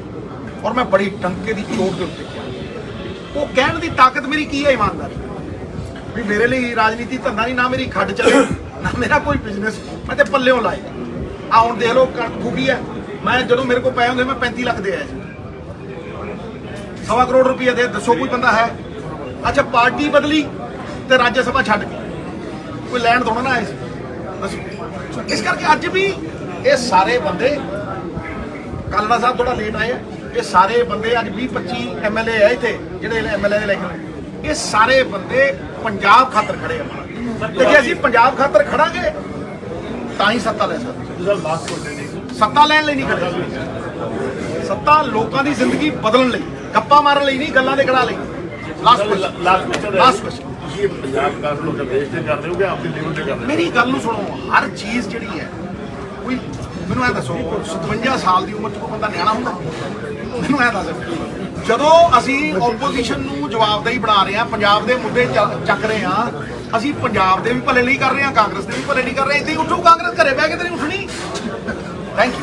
ਔਰ ਮੈਂ ਬੜੀ ਟੰਕੇ ਦੀ ਚੋਟ ਦੇ ਉੱਤੇ ਕਿਹਾ। ਉਹ ਕਹਿਣ ਦੀ ਤਾਕਤ ਮੇਰੀ ਕੀ ਹੈ? ਇਮਾਨਦਾਰੀ। ਵੀ ਮੇਰੇ ਲਈ ਰਾਜਨੀਤੀ ਧੰਦਾ ਨਹੀਂ, ਨਾ ਮੇਰੀ ਖੱਡ ਚੱਲੇ, ਨਾ ਮੇਰਾ ਕੋਈ ਬਿਜ਼ਨਸ, ਮੈਂ ਤੇ ਪੱਲਿਓਂ ਲਾਏ। ਆ ਹੁਣ ਦੇਖ ਲਓ ਕਣਕ ਫੂਕੀ ਹੈ। ਮੈਂ ਜਦੋਂ ਮੇਰੇ ਕੋਲ ਪਏ ਹੁੰਦੇ ਮੈਂ 35 ਲੱਖ ਦੇ ਆਇਆ ਸੀ। 1.25 ਕਰੋੜ ਰੁਪਏ ਦੇ, ਦੱਸੋ ਕੋਈ ਬੰਦਾ ਹੈ? ਅੱਛਾ ਪਾਰਟੀ ਬਦਲੀ ਤੇ ਰਾਜ ਸਭਾ ਛੱਡ ਕੇ ਕੋਈ ਲੈਣ ਥੋੜਾ ਨਾ ਆਏ ਸੀ, ਦੱਸੋ। ਇਸ ਕਰਕੇ ਅੱਜ ਵੀ ਇਹ ਸਾਰੇ ਬੰਦੇ, ਕਾਲੜਾ ਸਾਹਿਬ ਥੋੜਾ ਲੇਟ ਆਏ, ਇਹ ਸਾਰੇ ਬੰਦੇ ਅੱਜ 20-25 MLA ਹੈ ਇੱਥੇ ਜਿਹੜੇ MLA ਦੇ ਇਲੈਕਸ਼ਨ, ਇਹ ਸਾਰੇ ਬੰਦੇ ਪੰਜਾਬ ਖਾਤਰ ਖੜੇ ਆ। ਤੇ ਜੇ ਅਸੀਂ ਪੰਜਾਬ ਖਾਤਰ ਖੜਾਂਗੇ ਤਾਂ ਹੀ ਸੱਤਾ ਲੈ ਸਕਦੇ। ਸੱਤਾ ਲੈਣ ਲਈ ਨਹੀਂ ਖੜੇ। ਸੱਤਾ ਲੋਕਾਂ ਦੀ ਜ਼ਿੰਦਗੀ ਬਦਲਣ ਲਈ, ਗੱਪਾਂ ਮਾਰਨ ਲਈ ਨਹੀਂ, ਗੱਲਾਂ ਦੇ ਕੜਾ ਲਈ। ਲਾਸਟ ਕੁਐਸਚਨ, ਤੁਸੀਂ ਪੰਜਾਬ ਵਿਕਾਸ ਨੂੰ ਦੇਸ਼ ਤੇ ਕਰ ਰਹੇ ਹੋ ਕਿ ਆਪਣੀ ਲੈਵਲ ਤੇ ਕਰ ਰਹੇ ਹੋ? ਮੇਰੀ ਗੱਲ ਨੂੰ ਸੁਣੋ, ਹਰ ਚੀਜ਼ ਜਿਹੜੀ ਹੈ, ਕੋਈ ਮੈਨੂੰ ਇਹ ਦੱਸੋ 57 ਸਾਲ ਦੀ ਉਮਰ 'ਚ ਕੋਈ ਬੰਦਾ ਨਿਆਣਾ ਹੁੰਦਾ? ਮੈਨੂੰ ਇਹ ਦੱਸ। ਜਦੋਂ ਅਸੀਂ ਆਪੋਜੀਸ਼ਨ ਨੂੰ ਜਵਾਬਦੇਹੀ ਬਣਾ ਰਹੇ ਹਾਂ, ਪੰਜਾਬ ਦੇ ਮੁੱਦੇ ਚੱਕ ਰਹੇ ਹਾਂ, ਅਸੀਂ ਪੰਜਾਬ ਦੇ ਵੀ ਭਲੇ ਲਈ ਕਰ ਰਹੇ ਹਾਂ, ਕਾਂਗਰਸ ਦੇ ਵੀ ਭਲੇ ਲਈ ਕਰ ਰਹੇ ਹਾਂ। ਇੱਥੇ ਉੱਠੋ ਕਾਂਗਰਸ, ਘਰੇ ਬਹਿ ਕੇ ਤੇ ਨਹੀਂ ਉੱਠਣੀ। Thank you.